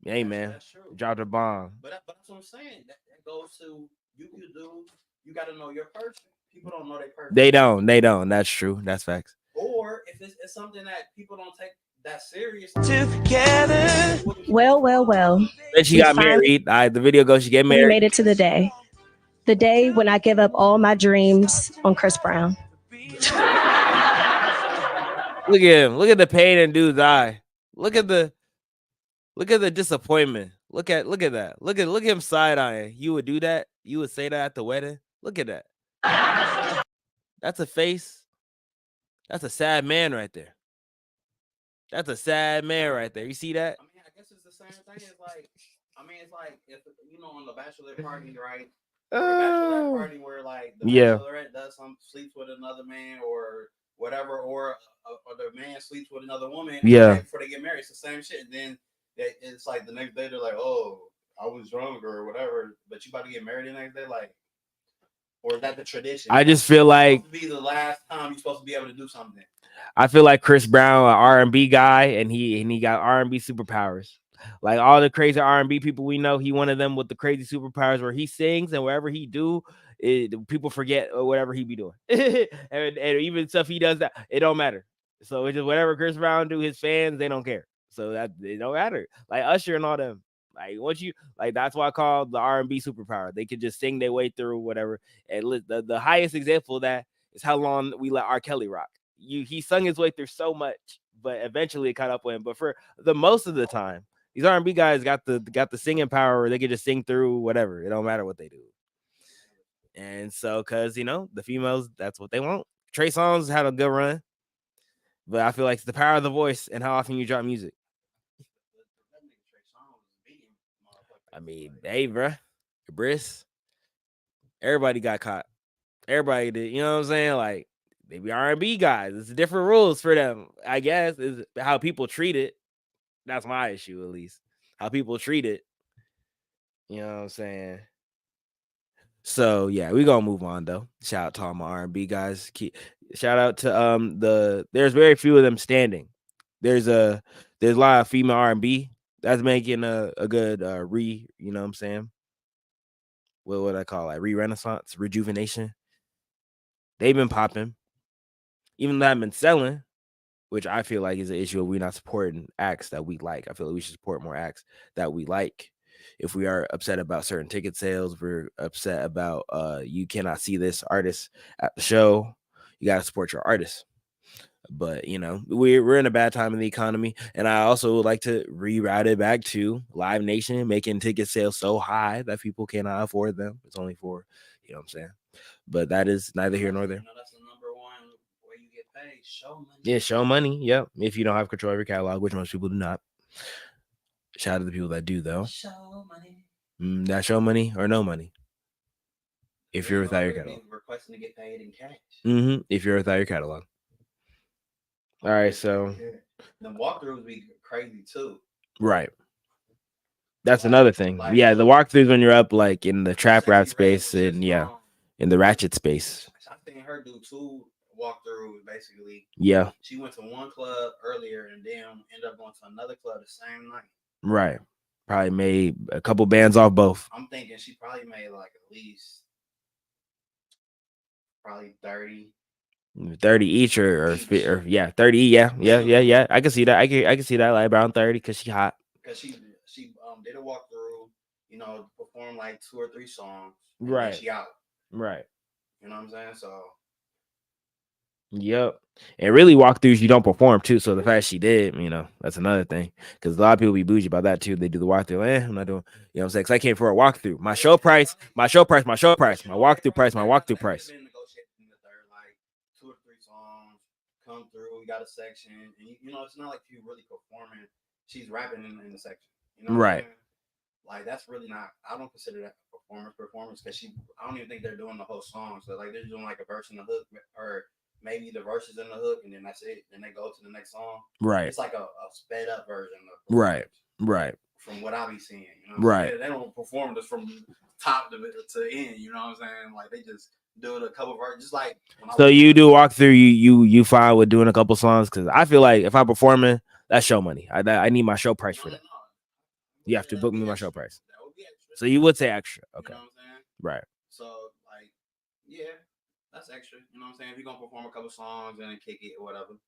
S1: Hey man,
S2: That's true.
S1: dropped a bomb.
S2: But that's what I'm saying. That goes to you got to know your person. People don't know their person.
S1: They don't. That's true. That's facts.
S2: Or if it's something that people don't take that serious.
S6: Together. Well.
S1: Then she got married. The video goes, she get
S6: We
S1: married.
S6: made it to the day. The day when I give up all my dreams on Chris Brown.
S1: Look at him. Look at the pain in dude's eye. Look at the disappointment. Look at that. Look at him side eyeing. You would do that? You would say that at the wedding? Look at that. That's a face. That's a sad man right there. That's a sad man right there. You see that?
S2: I mean, I guess it's the same thing. It's like if on the bachelor party, right? The bachelor party where like the bachelorette does sleeps with another man or whatever, or the man sleeps with another woman.
S1: Yeah.
S2: Before they get married, it's the same shit. And then it's like the next day they're like, "Oh, I was drunk or whatever," but you about to get married the next day, like. or is that the tradition?
S1: I just feel like
S2: It's supposed to be the last time you're supposed to be able to do something.
S1: I feel like Chris Brown, an R&B guy, and he got R&B superpowers. Like all the crazy R&B people we know, he one of them with the crazy superpowers where he sings and wherever he do, people forget or whatever he be doing. and even stuff he does that it don't matter. So it's just whatever Chris Brown do, his fans they don't care. So that it don't matter. Like Usher and all them. Like once you like that's why I call the R&B superpower. They could just sing their way through whatever. And the highest example of that is how long we let R. Kelly rock. He sung his way through so much, but eventually it caught up with him. But for the most of the time, these R&B guys got the singing power where they can just sing through whatever. It don't matter what they do. And so, cause the females, that's what they want. Trey Songz had a good run, but I feel like it's the power of the voice and how often you drop music. I mean, hey, bruh, Briss, everybody got caught. Everybody did. You know what I'm saying? Like they be R&B guys. It's different rules for them. I guess is how people treat it. That's my issue, at least. How people treat it. You know what I'm saying? So yeah, we gonna move on though. Shout out to all my R&B guys. Shout out to there's very few of them standing. There's a lot of female R&B that's making a good you know what I'm saying? What would I call it? Renaissance, rejuvenation. They've been popping. Even though I've been selling, which I feel like is an issue of we're not supporting acts that we like. I feel like we should support more acts that we like. If we are upset about certain ticket sales, we're upset about you cannot see this artist at the show, you got to support your artist. But we're in a bad time in the economy, and I also would like to reroute it back to Live Nation making ticket sales so high that people cannot afford them. It's only for what I'm saying, but that is neither here nor there.
S2: That's the number one way you get paid. Show money.
S1: Yeah, show money. Yep. If you don't have control of your catalog, which most people do not. Shout out to the people that do, though.
S2: Show money.
S1: That show money or no money. If you're without your catalog.
S2: Requesting to get paid in cash.
S1: If you're without your catalog. All right, so
S2: the walkthroughs be crazy too.
S1: Right. That's another thing. Yeah, the walkthroughs when you're up like in the trap rap space and in the ratchet space.
S2: I seen her do 2 walkthroughs basically.
S1: Yeah.
S2: She went to one club earlier and then ended up going to another club the same night.
S1: Right. Probably made a couple bands off both.
S2: I'm thinking she probably made like at least probably 30
S1: each or 30. Yeah. I can see that. I can see that like around 30 because she hot.
S2: Because she did a walkthrough, performed like 2 or 3 songs.
S1: Right.
S2: She out.
S1: Right.
S2: You know what I'm saying? So.
S1: Yep. And really walkthroughs you don't perform too. So the fact she did, that's another thing. Because a lot of people be bougie about that too. They do the walkthrough. I'm not doing, what I'm saying? Because I came for a walkthrough. My show price, my walkthrough price.
S2: Like 2 or 3 songs come through. We got a section. And it's not like you really performing. She's rapping in the section.
S1: Right.
S2: Like that's really not. I don't consider that performance because I don't even think they're doing the whole song. So like they're doing like a verse in the hook or maybe the verses in the hook and then that's it. Then they go to the next song.
S1: Right.
S2: It's like a sped up version of
S1: Right.
S2: From what I be seeing,
S1: right.
S2: They don't perform this from top to end. You know what I'm saying? Like they just do it a couple verses, just like.
S1: So you do walkthrough. You fine with doing a couple songs? Because I feel like if I'm performing, that's show money. I need my show price for that. You have to book me my show price.
S2: That would be extra.
S1: So you would say extra. Okay.
S2: You know what I'm saying?
S1: Right.
S2: So like, yeah, that's extra. You know what I'm saying? If you're gonna perform a couple songs and then kick it or whatever.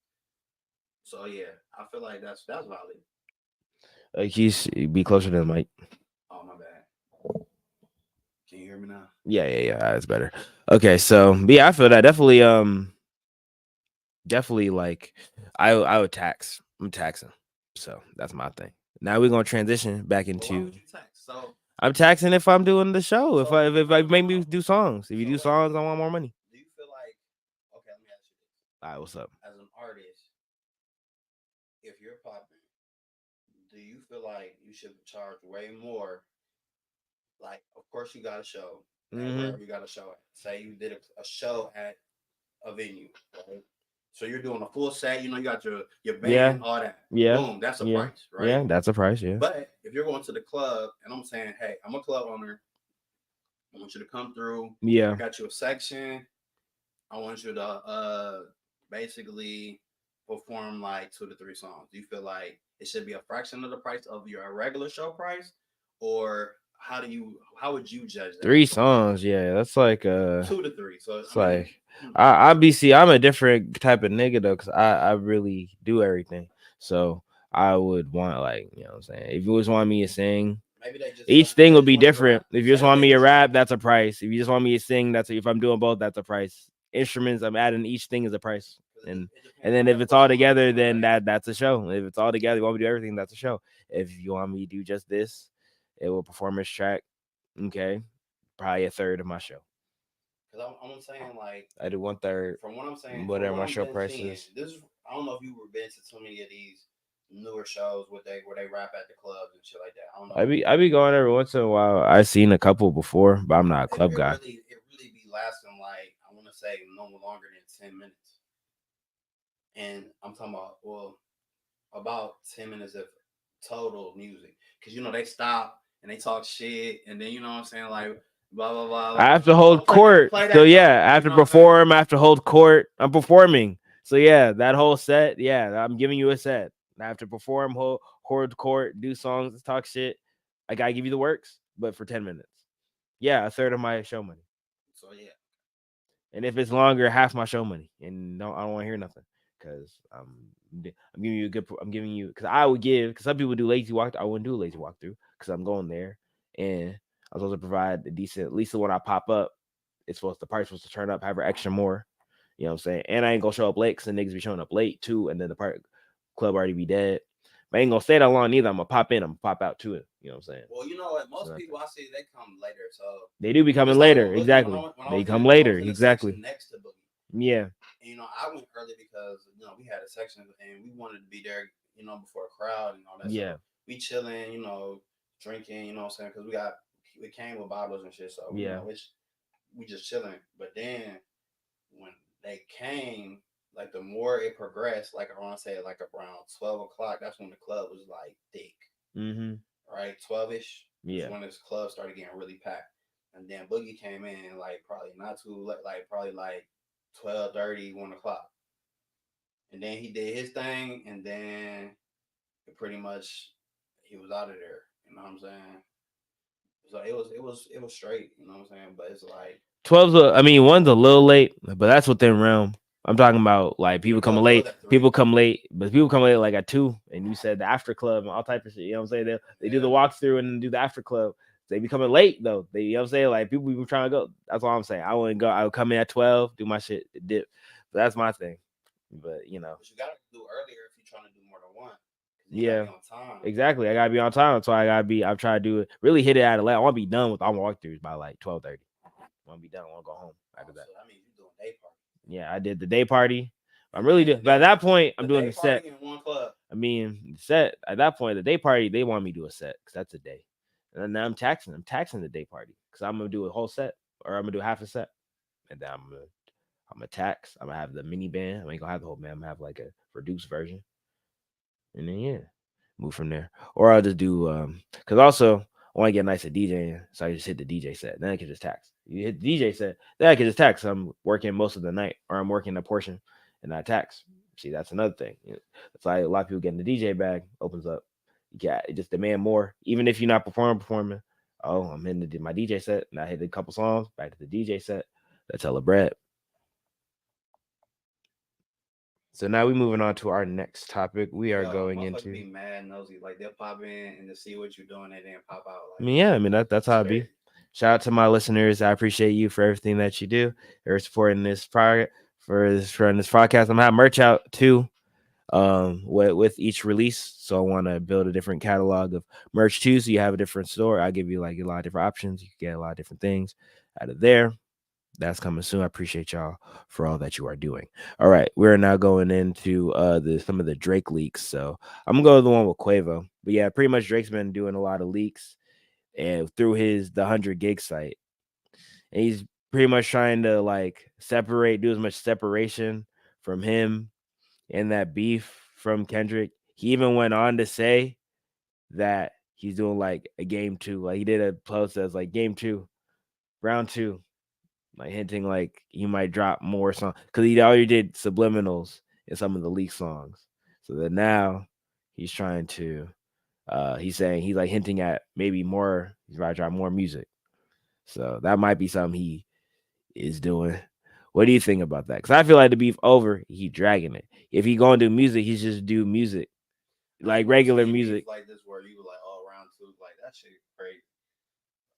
S2: So yeah, I feel like that's valid.
S1: Like you be closer to the mic.
S2: Oh my bad. Can you hear me now?
S1: Yeah. That's better. Okay, so yeah, I feel that definitely like I would tax. I'm taxing. So that's my thing. Now we're gonna transition back into.
S2: So
S1: I'm taxing if I'm doing the show. If I make me do songs. If you do songs, I want more money.
S2: Do you feel like? Okay, let me ask you this.
S1: All right, what's up?
S2: As an artist, if you're popping, do you feel like you should charge way more? Like, of course, you got a show. Wherever you got a show at. Say you did a show at a venue, right? So you're doing a full set, you got your band, all that.
S1: Yeah.
S2: Boom, that's a price, right?
S1: Yeah, that's a price, yeah.
S2: But if you're going to the club and I'm saying, hey, I'm a club owner, I want you to come through. I
S1: Yeah.
S2: got you a section. I want you to basically perform like 2 to 3 songs. Do you feel like it should be a fraction of the price of your regular show price, or how would you judge that?
S1: 3 songs, yeah, that's like
S2: 2 to 3. So
S1: it's like I'm a different type of nigga though, because I really do everything. So I would want, like, you know what I'm saying, if you just want me to sing,
S2: maybe they just
S1: each thing will be different. If you just want me to
S2: to
S1: rap, that's a price. If you just want me to sing, if I'm doing both, that's a price. Instruments, I'm adding each thing is a price. And then if it's all together, then that's a show. If it's all together, you want me to do everything, that's a show. If you want me to do just this, it will performance track. Okay, probably a third of my show.
S2: Because I'm saying, like,
S1: I do 1/3.
S2: from what I'm saying,
S1: whatever
S2: from what
S1: my show
S2: been
S1: price
S2: seeing,
S1: is.
S2: I don't know if you were been to too many of these newer shows where they rap at the clubs and shit like that. I don't know.
S1: I be going every once in a while. I've seen a couple before, but I'm not a club guy.
S2: It really be lasting, like, I want to say no longer than 10 minutes. And I'm talking about 10 minutes of total music, because they stop and they talk shit, and then, you know what I'm saying, like, blah blah blah.
S1: I have to hold court. So yeah, I have to perform. I have to hold court. I'm performing. So yeah, that whole set. Yeah, I'm giving you a set. I have to perform, hold court, do songs, talk shit. I gotta give you the works, but for 10 minutes. Yeah, a third of my show money.
S2: So yeah.
S1: And if it's longer, half my show money. And I don't want to hear nothing, because I'm giving you because I would give, because some people do lazy walk. I wouldn't do a lazy walkthrough because I'm going there and I'm supposed to provide a decent, at least when I pop up, the price supposed to turn up, have her extra more. You know what I'm saying? And I ain't gonna show up late, because the niggas be showing up late too, and then the club already be dead. But I ain't gonna stay that long either. I'm gonna pop in, I'm gonna pop out to it. You know what I'm saying?
S2: Well, you know what? Most people I see, they come later. So
S1: they do be coming later. Exactly. They come later. Exactly.
S2: Next to Boogie.
S1: Yeah.
S2: And, I went early because we had a section and we wanted to be there, before a crowd and all that.
S1: Yeah.
S2: So we chilling, drinking, you know what I'm saying? Because we came with bottles and shit. So
S1: yeah,
S2: we just chilling. But then when they came, like, the more it progressed, like, I want to say, like, around 12 o'clock, that's when the club was, like, thick.
S1: Mm-hmm.
S2: Right? 12-ish.
S1: Yeah.
S2: When this club started getting really packed. And then Boogie came in, like, probably not too late, like, probably, like, 12:30, 1 o'clock. And then he did his thing, and then pretty much he was out of there. You know what I'm saying? So it was straight, you know what I'm saying? But it's like
S1: 12's one's a little late, but that's within realm. I'm talking about, like, people come late. People come late, but people come late like at 2, and you said the after club and all type of shit. You know what I'm saying? They do the walkthrough and do the after club. They be coming late though. You know what I'm saying? Like, people be trying to go. That's all I'm saying. I wouldn't go. I would come in at 12, do my shit, dip. But that's my thing. But
S2: But you gotta do earlier if you're trying to do more than one.
S1: Yeah,
S2: on time.
S1: Exactly. I gotta be on time. So I'm trying to do it. Really hit it at 11. I want to be done with all my walkthroughs by like 12:30. I want to be done. I want to go home after that.
S2: So that means you're doing day party.
S1: Yeah, I did the day party. I'm really doing. By that point, I'm doing the set.
S2: In one club.
S1: I mean, the set at that point, the day party, they want me to do a set because that's a day. And then I'm taxing the day party because I'm gonna do a whole set, or I'm gonna do half a set, and then I'm gonna tax. I'm gonna have the mini band. I ain't gonna have the whole band. I'm gonna have like a reduced version, and then move from there. Or I'll just do because also I want to get nice at DJing, so I just hit the DJ set. Then I can just tax. You hit the DJ set, then I can just tax. I'm working most of the night, or I'm working a portion and I tax. See, that's another thing. It's like a lot of people getting the DJ bag opens up. Yeah, it just demand more. Even if you're not performing. Oh, I'm hitting my DJ set, and I hit a couple songs, back to the DJ set. That's hella bread. So now we're moving on to our next topic. We are going into.
S2: Be mad nosy, like they'll pop in and to see what you're doing, and then pop out.
S1: Like, that's how it be. Shout out to my listeners. I appreciate you for everything that you do. They're supporting this project for this podcast. I'm gonna have merch out too, with each release. So I want to build a different catalog of merch too. So you have a different store. I'll give you like a lot of different options. You can get a lot of different things out of there. That's coming soon. I appreciate y'all for all that you are doing. All right, we're now going into some of the Drake leaks. So I'm gonna go to the one with Quavo. But yeah, pretty much Drake's been doing a lot of leaks and through the 100 gig site, and he's pretty much trying to like do as much separation from him and that beef from Kendrick. He even went on to say that he's doing like a game 2. Like, he did a post that's like game 2. round 2, like hinting like he might drop more songs because he already did subliminals in some of the leak songs. So then now he's trying to, he's saying he's like hinting at maybe more. He's about to drop more music. So that might be something he is doing. What do you think about that? Because I feel like the beef over, he dragging it. If he gonna do music, he's just do music, like regular music.
S2: like this, where you were like, oh, round 2, like that shit crazy.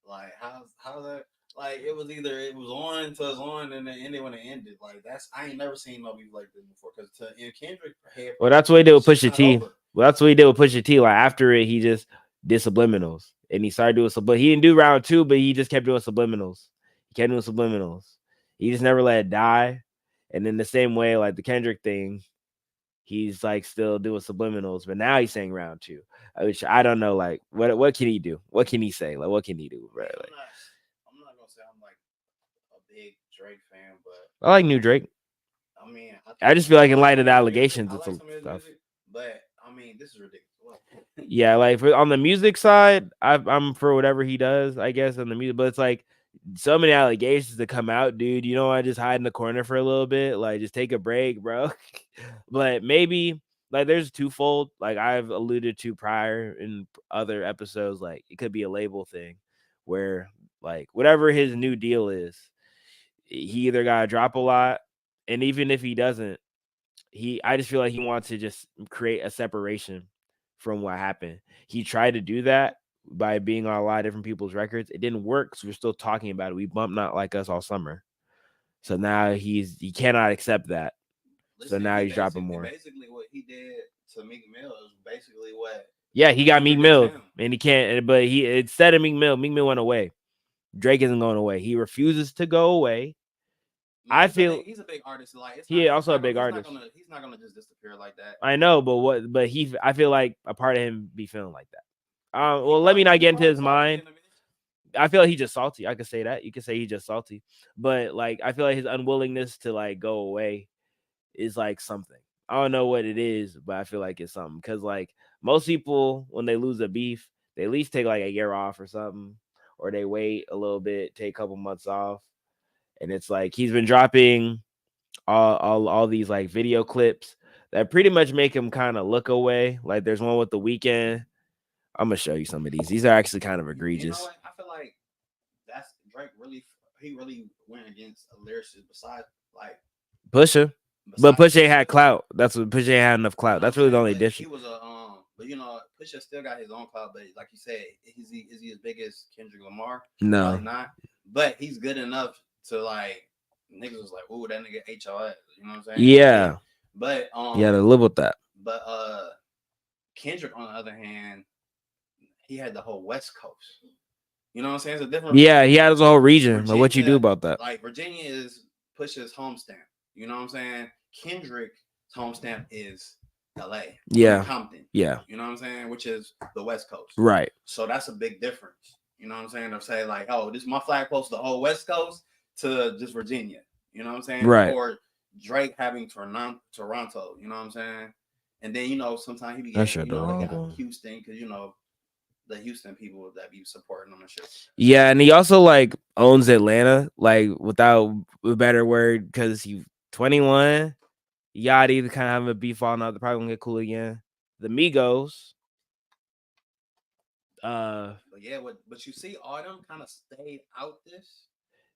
S2: Like how's that? Like it was either it was on until it's on, and then ended when it ended. Like I ain't never seen no beef like this before. Because in Kendrick head,
S1: Well, that's what he did with
S2: shit's
S1: Pusha
S2: not
S1: T.
S2: over.
S1: Well, that's what he did with Pusha T. Like after it, he just did subliminals, and he started doing but he didn't do round 2, but he just kept doing subliminals. He kept doing subliminals. He just never let it die. And in the same way, like the Kendrick thing, he's like still doing subliminals, but now he's saying round 2, which I don't know. Like, what can he do? What can he say? Like, what can he do? Right? Like,
S2: I'm not gonna say I'm like a big Drake fan, but
S1: I like new Drake.
S2: I mean,
S1: I just feel like in light of the allegations,
S2: I
S1: it's
S2: like
S1: a
S2: some of his
S1: stuff.
S2: music, but I mean, this is ridiculous. What?
S1: Yeah, like on the music side, I'm for whatever he does, I guess, on the music. But it's like so many allegations to come out, dude. You know, I just hide in the corner for a little bit, like just take a break, bro. But maybe like there's twofold, like I've alluded to prior in other episodes, like it could be a label thing where like whatever his new deal is, he either gotta drop a lot, and even if he doesn't, I just feel like he wants to just create a separation from what happened. He tried to do that by being on a lot of different people's records. It didn't work, so we're still talking about it. We bumped Not Like Us all summer. So now he cannot accept that. So now he's dropping more.
S2: Basically, what he did to Meek Mill is basically what.
S1: Yeah, he got Meek
S2: Kendrick
S1: Mill,
S2: is him.
S1: and he can't. But instead of Meek Mill went away. Drake isn't going away. He refuses to go away. I feel
S2: he's a big artist. Like
S1: he
S2: he's
S1: also
S2: not
S1: a big
S2: gonna-
S1: artist.
S2: He's not gonna just disappear like that.
S1: I know, but I feel like a part of him be feeling like that.
S2: He
S1: Well, let me not
S2: probably-
S1: get into
S2: he
S1: his
S2: probably
S1: mind.
S2: salty in a minute.
S1: I feel like he's just salty. I could say that. You could say he's just salty. But like I feel like his unwillingness to like go away is like something. I don't know what it is, but I feel like it's something. Because like most people, when they lose a beef, they at least take like a year off or something, or they wait a little bit, take a couple months off. And it's like he's been dropping all these like video clips that pretty much make him kind of look away. Like there's one with The Weeknd. I'm gonna show you some of these. These are actually kind of egregious.
S2: You know what? I feel like that's Drake he really went against a lyricist besides like
S1: Pusha, but
S2: besides
S1: Pusha ain't had clout. That's what Pusha ain't had enough clout. That's really the only
S2: But
S1: difference.
S2: He was a but you know, Pusha still got his own clout. But like you said, is he as big as Kendrick Lamar?
S1: No,
S2: Probably not. But he's good enough to like niggas was like, ooh, that nigga ate your ass. You know what I'm saying?
S1: yeah,
S2: But
S1: yeah, to live with that.
S2: But Kendrick, on the other hand, he had the whole West Coast. You know what I'm saying? It's a different.
S1: Yeah, he had his whole region. But what you do
S2: Virginia-
S1: about that?
S2: Like Virginia is Pusha's home stamp. You know what I'm saying? Kendrick's home stamp is LA.
S1: Yeah.
S2: Compton.
S1: Yeah,
S2: You know what I'm saying? Which is the West Coast.
S1: right.
S2: So that's a big difference. You know what I'm saying? Of say like, oh, this my flag post the whole West Coast to just Virginia. You know what I'm saying?
S1: Right.
S2: Or Drake having Toronto. You know what I'm saying? And then sometimes he be
S1: That
S2: getting,
S1: shit
S2: they got
S1: don't-
S2: Houston because the Houston people that be supporting them and shit.
S1: Yeah, and he also like owns Atlanta, like without a better word, because he's 21. Yachty kind of having a beef falling out. They're probably gonna get cool again. The Migos.
S2: But yeah, but you see, all them kind of stayed out this.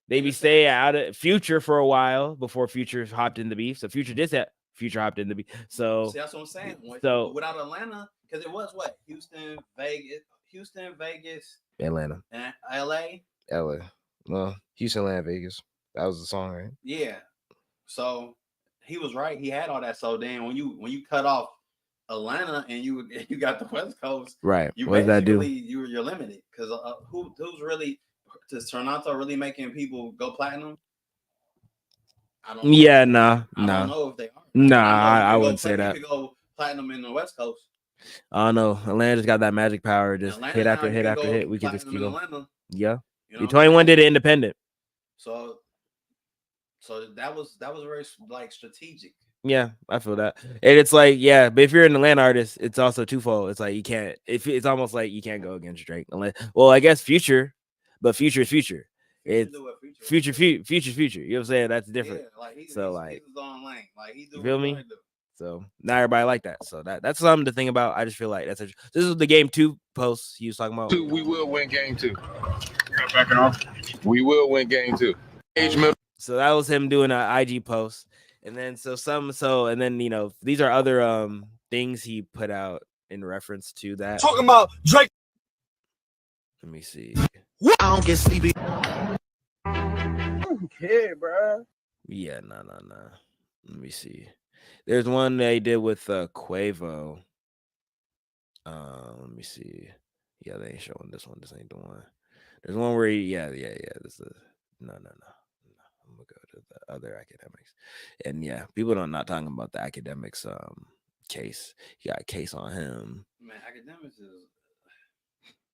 S1: They be staying out of Future for a while before Future hopped in the beef. So Future did that. Future hopped in the beef. So
S2: See, that's what I'm saying.
S1: so-
S2: Without Atlanta, because it was what Houston, Vegas,
S1: Atlanta,
S2: and LA.
S1: LA, well, Houston, Atlanta, Vegas. That was the song, right?
S2: Yeah. So he was right. He had all that. So then when you cut off Atlanta and you got the West Coast,
S1: Right.
S2: you
S1: What does that do?
S2: You're limited because who's really does Toronto really making people go platinum? I don't.
S1: Yeah,
S2: know.
S1: nah,
S2: I
S1: nah,
S2: don't know if they are.
S1: nah.
S2: I
S1: I wouldn't say that.
S2: You could go platinum in the West Coast.
S1: I don't know. Atlanta just got that magic power. Just
S2: Atlanta
S1: hit
S2: now,
S1: after
S2: you
S1: hit
S2: can
S1: after
S2: go
S1: hit. We can just
S2: platinum
S1: keep
S2: in
S1: going.
S2: Atlanta,
S1: Yeah.
S2: you
S1: The
S2: know?
S1: 21 did it independent.
S2: So that was very like strategic.
S1: Yeah, I feel that. And it's like, yeah, but if you're an Atlanta artist, it's also twofold. It's like you can't, it's almost like you can't go against Drake unless, well, I guess Future, but Future is Future. It's
S2: do what
S1: future. You know what I'm saying? That's different.
S2: Yeah, like he's
S1: like,
S2: his own lane. Like he do
S1: you
S2: what
S1: feel
S2: he
S1: me?
S2: wanna do.
S1: So not everybody like that. So that's something to think about. I just feel like this is the game 2 post he was talking about.
S7: We will win game 2. Backing off. We will win game 2.
S1: So that was him doing an IG post, and then and then these are other things he put out in reference to that.
S3: Talking about Drake.
S1: Let me see.
S3: I don't get sleepy. Okay, bro.
S1: Yeah, no. Let me see. There's one they did with Quavo. Let me see. Yeah, they ain't showing this one. This ain't the one. There's one where this is no. I'm gonna go to the other academics. And yeah, people are not talking about the academics case. He got a case on him.
S2: Man, academics is.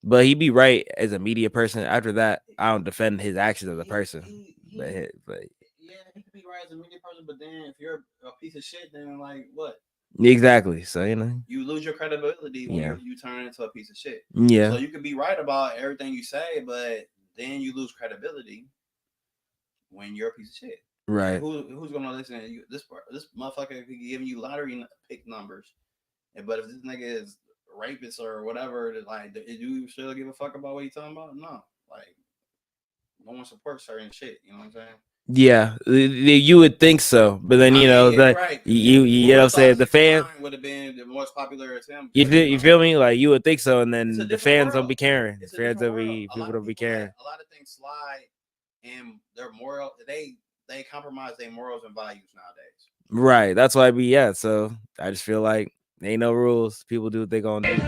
S1: But he'd be right as a media person. After that, I don't defend his actions as a person. But
S2: yeah, he could be right as a media person, but then if you're a piece of shit, then like what?
S1: Exactly. So you
S2: lose your credibility when
S1: Yeah.
S2: you turn into a piece of shit.
S1: Yeah.
S2: So you could be right about everything you say, but then you lose credibility when you're a piece of shit.
S1: Right.
S2: Who's gonna listen to you? This motherfucker giving you lottery pick numbers, but if this nigga is rapist or whatever, like, do you still give a fuck about what you talking about? No, like, no one supports certain shit. You know what I'm saying?
S1: Yeah, you would think so, but then you know what I'm saying, the fans
S2: would have been the most popular attempt.
S1: You feel me? Like you would think so, and then the fans don't be caring.
S2: It's a
S1: Fans
S2: different
S1: don't be
S2: world.
S1: people don't be caring.
S2: A lot of things slide, and their moral they compromise their morals and values nowadays.
S1: Right. That's why so I just feel like ain't no rules. People do what they gonna do.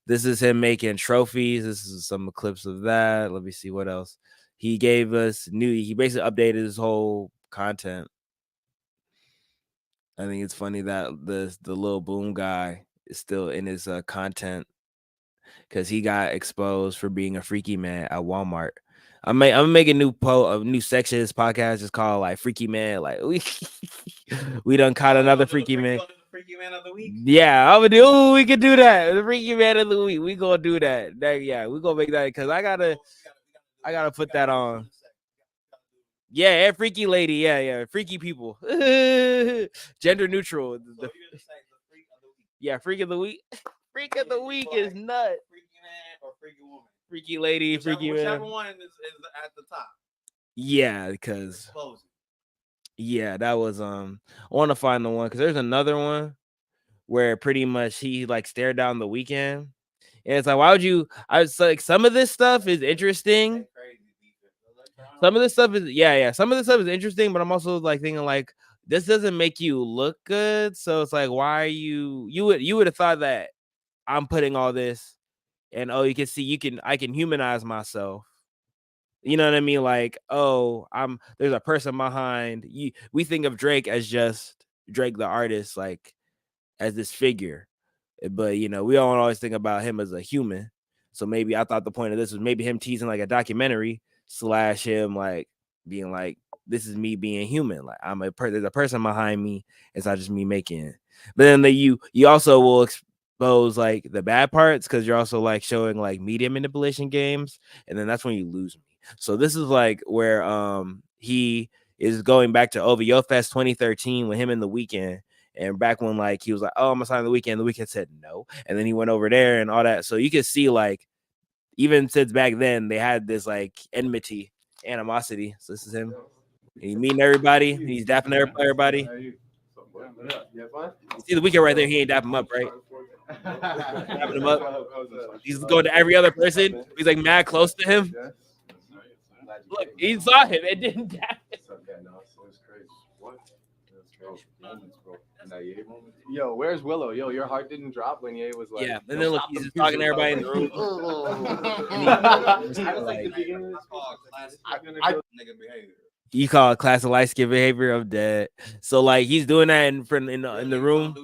S1: This is him making trophies. This is some clips of that. Let me see what else. He gave us he basically updated his whole content. I think it's funny that the Lil Boom guy is still in his content because he got exposed for being a freaky man at Walmart. I'm gonna make a new section of this podcast just called like Freaky Man. Like we done caught another freaky man.
S2: Freaky man of the week.
S1: Yeah, I'm gonna do. Ooh, we can do that. The Freaky Man of the week. We gonna do that. Yeah, we gonna make that because I gotta put that on. Yeah, and freaky lady. Yeah, freaky people. Gender neutral. Yeah, freak of the week. Freak of the week is nuts.
S2: Freaky man or freaky woman.
S1: Freaky lady, freaky man.
S2: Whichever one is at the top.
S1: Yeah, because that was I want to find the one because there's another one where pretty much he like stared down the weekend. And it's like, why would you? I was like, some of this stuff is interesting. Some of this stuff is some of this stuff is interesting, but I'm also like thinking like this doesn't make you look good. So it's like, why are you would have thought that I'm putting all this and you can see I can humanize myself. You know what I mean? Like, there's a person behind you. We think of Drake as just Drake the artist, like as this figure. But we don't always think about him as a human. So maybe I thought the point of this was maybe him teasing like a documentary / him like being like, this is me being human. Like there's a person behind me. It's not just me making it. But then you also will expose like the bad parts because you're also like showing like media manipulation games. And then that's when you lose me. So this is like where he is going back to OVO Fest 2013 with him in The Weeknd. And back when like he was like, oh, I'm gonna sign The Weeknd. The Weeknd said no. And then he went over there and all that. So you can see like even since back then they had this like enmity, animosity. So this is him. He's meeting everybody. He's dapping everybody. You see The Weeknd right there. He ain't dapping him up, right? Dapping him up. He's going to every other person. He's like mad close to him. Look, he saw him and didn't dap him.
S8: Yo, where's Willow? Yo, your heart didn't drop when Ye was like,
S1: yeah, and then look, he's just talking to everybody in the room. You call it classic light skin behavior. I'm dead. So like he's doing that in the room,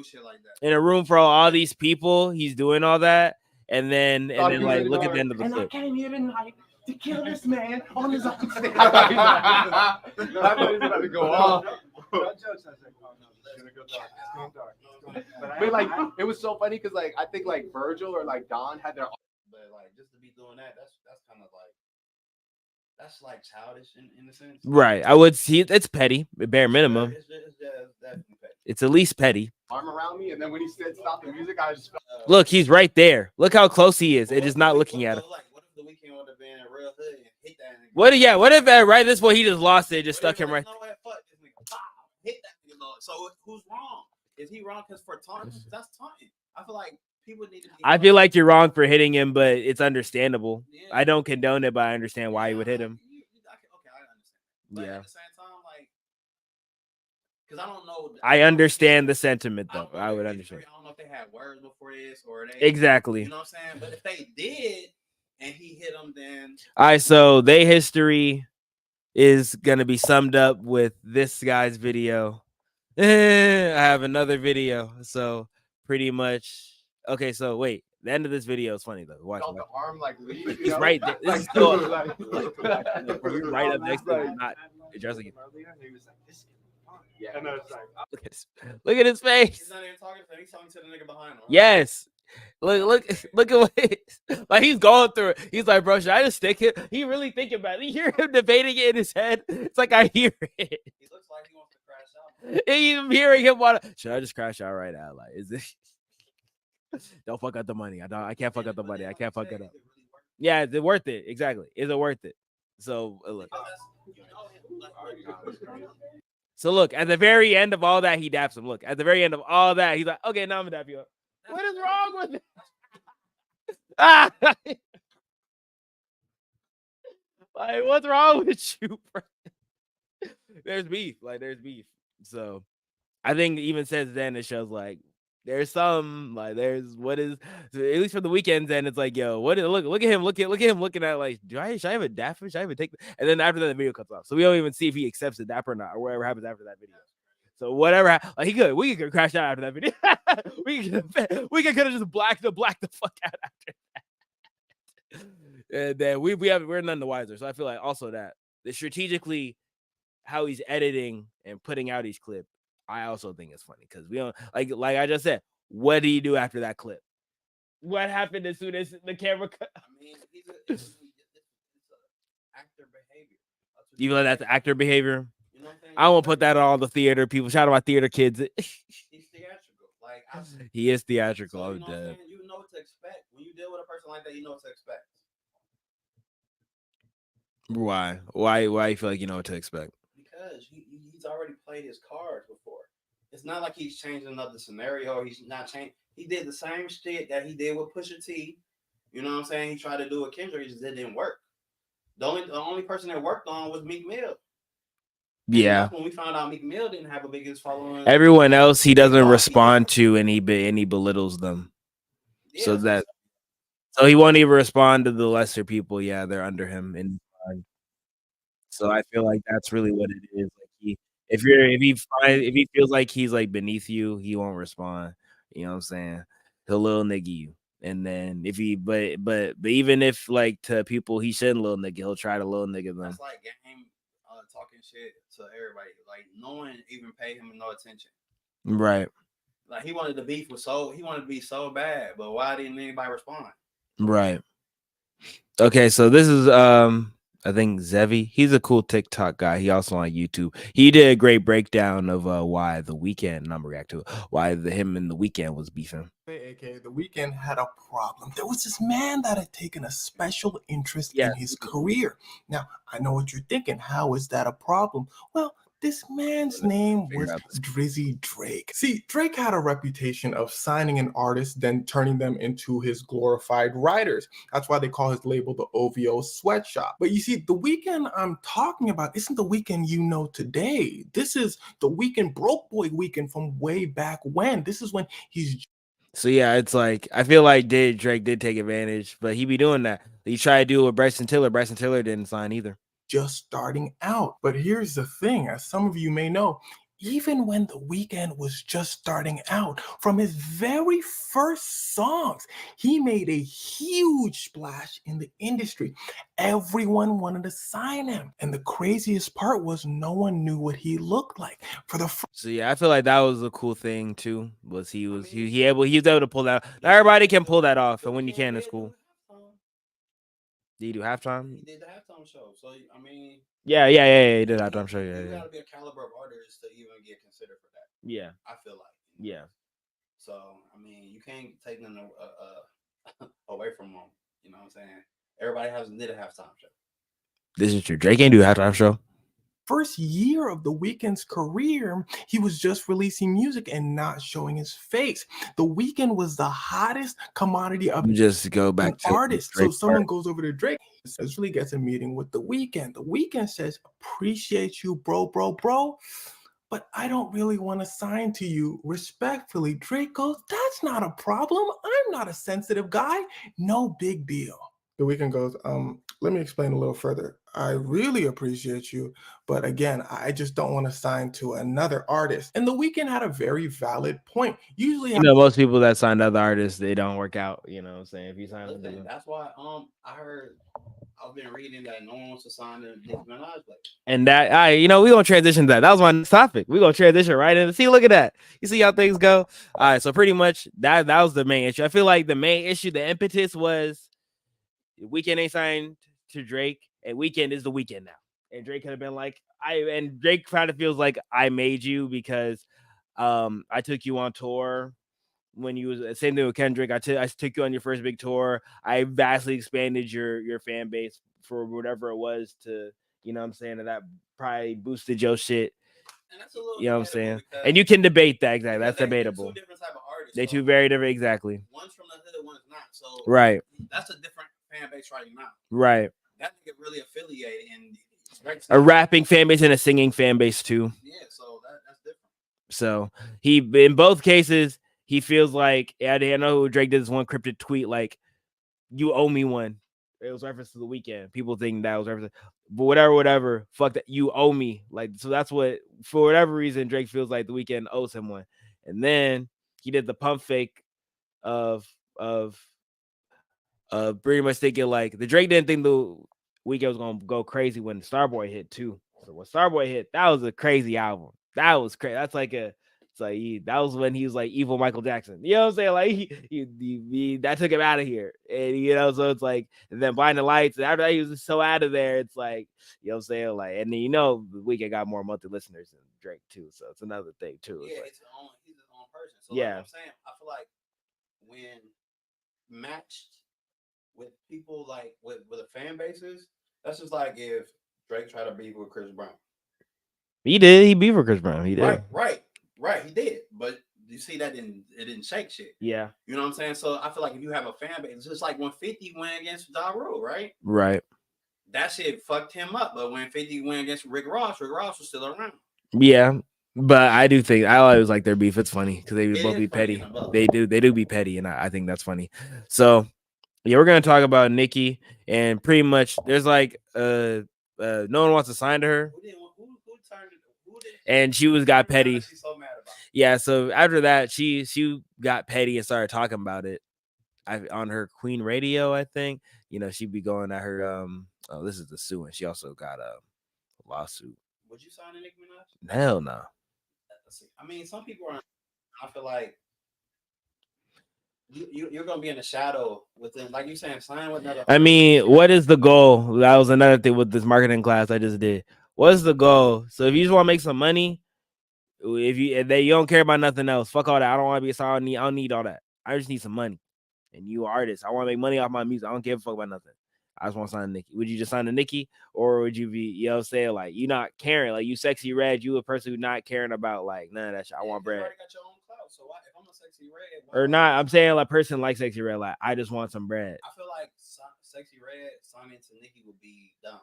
S1: in a room for all these people. He's doing all that, and then like look at the end of the clip.
S8: I came here tonight to kill this man on his own stage. I thought he was about to go off. But like it was so funny because like I think like Virgil or like Don had their
S2: but like just to be doing that's kind of like That's like childish in a sense.
S1: Right. I would see it's petty, bare minimum.
S2: It's definitely petty.
S1: It's at least petty.
S8: Arm around me, and then when he said stop the music, I just felt
S1: Look, he's right there. Look how close he is. It is not looking at him.
S2: Like, what if the weekend would have been real hood and hit that nigga?
S1: What? Yeah. What if at right this point he just lost it, just stuck him right?
S2: No way, fuck this nigga. Pow, hit that nigga. Lord. So who's wrong? Is he wrong because for taunting? That's taunting. I feel like people need to.
S1: I feel like you're wrong for hitting him, but it's understandable.
S2: Yeah.
S1: I don't condone it, but I understand why you would hit him.
S2: Okay, I understand. But
S1: Yeah.
S2: at the same time, like, because I don't know.
S1: I understand the sentiment, though. I would understand.
S2: I don't know if they had words before this or they.
S1: Exactly.
S2: You know what I'm saying? But if they did and he hit him, then.
S1: All right, so their history is gonna be summed up with this guy's video. I have another video, so pretty much. Okay, so wait, the end of this video is funny though. Watch.
S8: felt the arm like leave. you
S1: He's
S8: know?
S1: right there. This
S8: Like,
S1: is still
S8: dude, like,
S1: You're right up next to him, not addressing him.
S8: He was like, this yeah, and I was like,
S1: Look at his face.
S2: He's not even talking to him. He's talking to the nigga behind him. Right?
S1: Yes. Look at what like he's going through it. He's like, bro, should I just stick it? He really thinking about it. You hear him debating it in his head. It's like I hear it.
S2: He looks like he wants to crash out.
S1: I'm hearing him want to. Should I just crash out right now? Like, is this? Don't fuck up the money. I can't fuck up the money. I can't fuck it up. Yeah, is it worth it? Exactly. Is it worth it? So look. So look, at the very end of all that, he daps him. Look, at the very end of all that, he's like, okay, now I'm gonna dap you up. What is wrong with it? Ah! Like, what's wrong with you, bro? There's beef. Like, there's beef. So I think even since then it shows like there's some like there's what is at least for the weekends, and it's like, yo, what is look at him, look at him looking at like, should I even dap him? Should I even take and then after that the video cuts off. So we don't even see if he accepts the dap or not, or whatever happens after that video. So whatever, like we could crash out after that video. we could have just black the fuck out after that. And then we're none the wiser. So I feel like also that the strategically how he's editing and putting out each clip, I also think it's funny because we don't like I just said, what do you do after that clip? What happened as soon as the camera cut?
S2: I mean, it's actor behavior.
S1: You feel like that's actor behavior?
S2: You know what I'm saying?
S1: I won't put that on all the theater people. Shout out my theater kids.
S2: He's theatrical. Like
S1: He is theatrical.
S2: so,
S1: I'm
S2: you know what I'm
S1: dead.
S2: saying? You know what to expect when you deal with a person like that. You know what to expect.
S1: Why you feel like you know what to expect?
S2: Because he's already played his cards before. It's not like he's changing another scenario. Or he's not changing. He did the same shit that he did with Pusha T. You know what I'm saying? He tried to do with Kendrick. It didn't work. The only person that worked on was Meek Mill.
S1: Yeah.
S2: When we found out Meek Mill didn't have a biggest following.
S1: Everyone else he doesn't respond to, and he belittles them.
S2: Yeah,
S1: So he won't even respond to the lesser people. Yeah, they're under him. And so I feel like that's really what it is. Like if he feels like he's like beneath you, he won't respond. You know what I'm saying? He'll little nigga you. And then if he but even if like to people he shouldn't little nigga, he'll try to little nigga them.
S2: that's like game talking shit to everybody. Like no one even paid him no attention.
S1: Right.
S2: Like he wanted to beef he wanted to be so bad, but why didn't anybody respond?
S1: Right. Okay, so this is I think Zevi. He's a cool TikTok guy. He also on YouTube. He did a great breakdown of why the Weeknd, and I'm gonna react to it, why him and the Weeknd was beefing.
S9: AKA the Weeknd had a problem. There was this man that had taken a special interest in his career. Now, I know what you're thinking. How is that a problem? Well, this man's name was Drizzy Drake. See, Drake had a reputation of signing an artist, then turning them into his glorified writers. That's why they call his label the OVO Sweatshop. But you see, the Weeknd I'm talking about isn't the Weeknd you know today. This is the Weeknd, broke boy Weeknd from way back when. This is when he's...
S1: So yeah, it's like I feel like Drake did take advantage, but he be doing that. He tried to do it with Bryson Tiller. Bryson Tiller didn't sign either.
S9: Just starting out. But here's the thing, as some of you may know, even when the Weeknd was just starting out, from his very first songs, he made a huge splash in the industry. Everyone wanted to sign him. And the craziest part was no one knew what he looked like.
S1: So yeah, I feel like that was a cool thing too. Was he was able to pull that. Not everybody can pull that off, and when you can, it's cool. Did he do halftime?
S2: He did the halftime show. So I mean,
S1: Yeah. He did halftime show.
S2: you
S1: Yeah.
S2: gotta be a caliber of artist to even get considered for that.
S1: Yeah.
S2: I feel like.
S1: Yeah.
S2: So I mean, you can't take them away from them. You know what I'm saying? Everybody did a halftime show.
S1: This is true. Drake ain't do a halftime show.
S9: First year of The Weeknd's career, he was just releasing music and not showing his face. The Weeknd was the hottest commodity of
S1: Just go back
S9: an
S1: to
S9: artist.
S1: Drake
S9: So someone
S1: part.
S9: goes over to Drake, essentially gets a meeting with The Weeknd. The Weeknd says, "Appreciate you, bro, but I don't really want to sign to you." Respectfully, Drake goes, "That's not a problem. I'm not a sensitive guy. No big deal." The Weeknd goes, let me explain a little further. I really appreciate you, but again, I just don't want to sign to another artist. And The Weeknd had a very valid point. Usually,
S1: You know, most people that sign to other artists, they don't work out. You know what I'm saying? If you sign to
S2: Listen,
S1: them.
S2: that's why I've been reading that no one wants to sign to Nicki Minaj.
S1: And that, we're gonna transition to that. That was my next topic. We're gonna transition right into. See, look at that. You see how things go. All right, so pretty much that was the main issue. I feel like the main issue, the impetus was Weeknd ain't signed to Drake, and Weeknd is the Weeknd now. And Drake could have been like, and Drake kind of feels like I made you because I took you on tour when you was same thing with Kendrick. I took you on your first big tour. I vastly expanded your fan base for whatever it was to, you know what I'm saying, and that probably boosted your shit.
S2: And that's a little,
S1: you know what I'm saying? And you can debate that, exactly. That's debatable.
S2: Two different type of artists.
S1: They two very different, exactly.
S2: One's from the hood, one's not. So
S1: right.
S2: That's a different fan base right now.
S1: Right.
S2: That nigga really affiliated in
S1: a rapping fan base and a singing fan base too.
S2: Yeah, so that's different.
S1: So he, in both cases, he feels like, I know Drake did this one cryptic tweet like, "You owe me one." It was reference to The Weeknd. People think that was reference, but whatever. Fuck that. You owe me. Like, so that's what, for whatever reason, Drake feels like The Weeknd owes him one. And then he did the pump fake of pretty much thinking like the Drake didn't think the Weeknd was gonna go crazy when Starboy hit too. So when Starboy hit, that was a crazy album. That was crazy. That's like that was when he was like evil Michael Jackson. You know what I'm saying? Like he that took him out of here. And you know, so it's like, and then Blinding Lights, and after that he was so out of there. It's like, you know what I'm saying? Like, and then The Weeknd got more monthly listeners than Drake too. So it's another thing too.
S2: Yeah,
S1: like,
S2: he's his own person. So
S1: yeah,
S2: like I'm saying, I feel like when matched with people like with the fan bases, that's just like if Drake tried to beef with Chris Brown.
S1: He did. He beef with Chris Brown. He did.
S2: Right. He did. But you see, it didn't shake shit.
S1: Yeah.
S2: You know what I'm saying? So I feel like if you have a fan base, it's just like when 50 went against Ja Rule, right?
S1: Right.
S2: That shit fucked him up. But when 50 went against Rick Ross was still around.
S1: Yeah. But I do think I always like their beef. It's funny because they both be petty. They do be petty, and I think that's funny. So yeah, we're gonna talk about Nicki, and pretty much there's like no one wants to sign to her. And she got petty.
S2: So mad about it.
S1: Yeah, so after that, she got petty and started talking about it on her Queen Radio, I think. You know, she'd be going at her this is the sue, and she also got a lawsuit.
S2: Would you sign a Nicki Minaj?
S1: Hell no.
S2: I mean, some people are. I feel like you're gonna be in the shadow with them, like you saying, sign with another.
S1: I mean, what is the goal? That was another thing with this marketing class I just did. What's the goal? So if you just want to make some money, if you don't care about nothing else, fuck all that. I don't want to be a star. I don't need all that. I just need some money. And you artist, I want to make money off my music. I don't give a fuck about nothing. I just want to sign to Nicki. Would you just sign to Nicki, or would you be, you know what I'm saying, like you not caring, like you Sexy Red, you a person who not caring about like none of that shit. I want bread.
S2: You already got your own clout, so why, if I'm a Sexy Red,
S1: or not? I'm saying like person like Sexy Red, like I just want some bread.
S2: I feel like Sexy Red signing to Nicki would be dumb.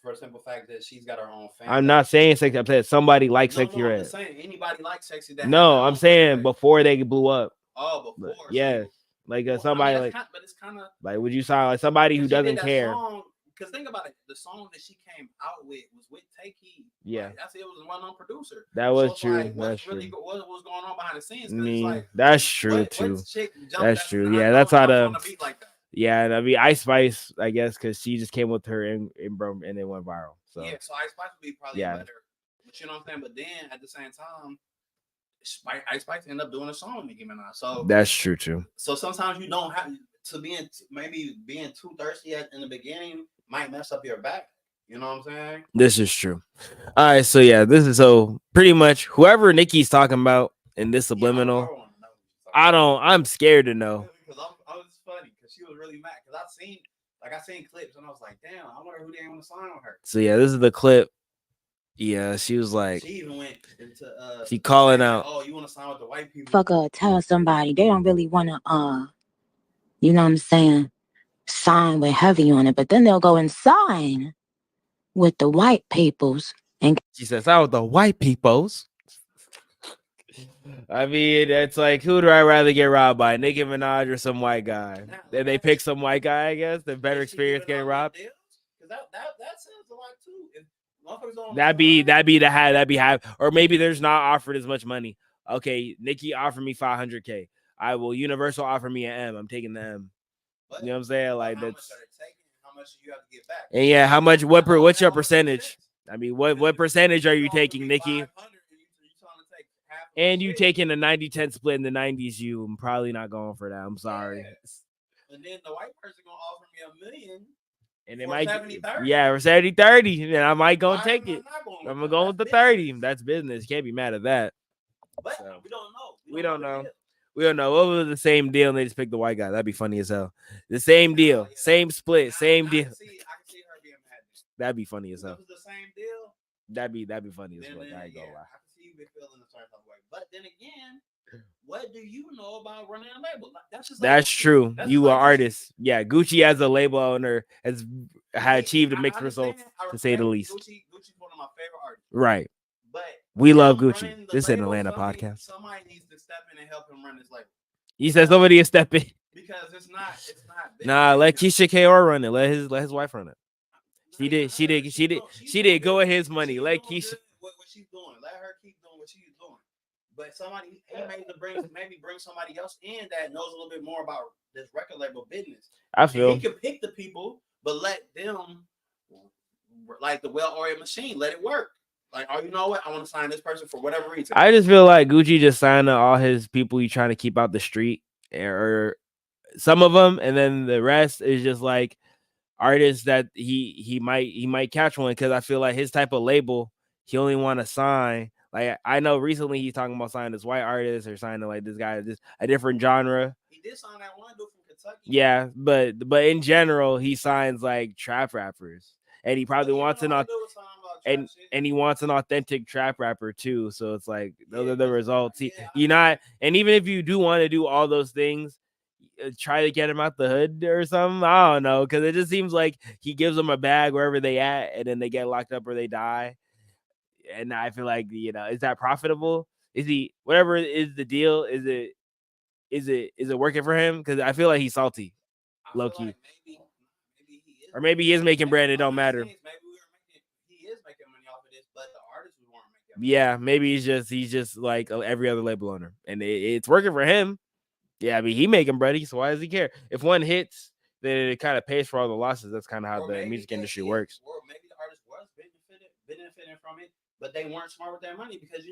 S2: For the simple fact that she's got her own fan.
S1: I'm not saying Sexy. I'm saying somebody like Sexy Red.
S2: I'm just saying anybody like Sexy.
S1: No, I'm saying before they blew up.
S2: Oh, before.
S1: Yeah, like somebody
S2: I mean, but it's kind of
S1: like. Would you sign like somebody who doesn't care?
S2: Because think about it, the song that she came out with was with Takey.
S1: Yeah,
S2: like, it was one on producer.
S1: That was true.
S2: Like,
S1: that's
S2: true.
S1: What
S2: was going on behind the scenes?
S1: That's true too. That's true. Yeah, that's how the. Yeah, I mean Ice Spice, I guess, because she just came with her in and it went viral. So
S2: yeah, so Ice Spice would be probably better. But you know what I'm saying? But then at the same time, Ice Spice ended up doing a song with Nicki Minaj. So
S1: that's true too.
S2: So sometimes you don't have. maybe being too thirsty in the beginning might mess up your back. You know what I'm saying?
S1: This is true. All right, so yeah, this is so pretty much whoever Nikki's talking about in this subliminal. I'm scared to know.
S2: Because I was funny because she was really mad because I seen clips and I was like, damn, I wonder who they want to sign on her.
S1: So yeah, this is the clip. Yeah, she was like,
S2: she even went into
S1: she calling out.
S2: Oh, you want to sign with the white people?
S10: Fucker, tell somebody they don't really want to you know what I'm saying, sign with heavy on it, but then they'll go and sign with the white peoples. And
S1: she says, "Out with the white peoples." I mean, it's like, who do I rather get robbed by, Nicki Minaj or some white guy? Then they pick some white guy, I guess. The better experience getting robbed.
S2: That sounds a lot too.
S1: That'd be the half, or maybe there's not offered as much money. Okay, Nicki offered me $500K. I will. Universal offer me an M. I'm taking the M. You know what I'm saying? Like that's.
S2: How much do you have to get back?
S1: And yeah, how much? What's your percentage? I mean, what percentage are you taking, Nicki? And you taking a 90-10 split in the 90s, I'm probably not going for that. I'm sorry.
S2: And then the white person gonna offer me $1 million.
S1: And they might
S2: 70-30.
S1: Yeah, or 70-30. And I might go and take it. I'm gonna go with the 30. That's business. Can't be mad at that.
S2: But
S1: so,
S2: we don't know.
S1: We don't know. We don't know. What was the same deal and they just picked the white guy? That'd be funny as hell. The same deal, same split, same deal. I can see her being mad. That'd be funny as hell.
S2: If it was the same deal,
S1: that'd be funny as fuck. I ain't gonna lie.
S2: I can see you be feeling a certain type of way. But then again, what do you know about running a label?
S1: That's true. You are artist. Yeah, Gucci as a label owner has achieved mixed results, to say the least.
S2: Gucci's one of my favorite artists.
S1: Right.
S2: But
S1: we love Gucci. This is an Atlanta podcast.
S2: Somebody needs to step in and help him run this label.
S1: He says somebody is step in.
S2: Because it's not
S1: nah, let Keisha K.R. run it. Let his wife run it. She did. Go with his money. Let Keisha.
S2: What she's doing. Let her keep doing what she's doing. But somebody maybe bring somebody else in that knows a little bit more about this record label business.
S1: I feel
S2: he can pick the people, but let them, like the well-oiled machine, let it work. Like, oh, you know what? I want to sign this person for whatever reason.
S1: I just feel like Gucci just signed all his people he's trying to keep out the street, or some of them, and then the rest is just like artists that he might catch one, because I feel like his type of label, he only want to sign. Like, I know recently he's talking about signing this white artist or signing like this guy, just a different genre.
S2: He did sign that one dude from Kentucky.
S1: Yeah, but in general, he signs like trap rappers, and he probably wants and he wants an authentic trap rapper too. So it's like those are the results. And even if you do want to do all those things, try to get him out the hood or something. I don't know, because it just seems like he gives them a bag wherever they at, and then they get locked up or they die. And I feel like, is that profitable? Is he, whatever is the deal? Is it working for him? Because I feel like he's salty, low key. Like maybe he is, or maybe he is making bread. It don't matter.
S2: He is making money off of this, but the artists want to make it.
S1: Yeah, maybe he's just like every other label owner, and it's working for him. Yeah, I mean, he making bread, so why does he care? If one hits, then it kind of pays for all the losses. That's kind of how the music industry works.
S2: Or maybe the artist was benefiting from it, but they weren't smart with their money, because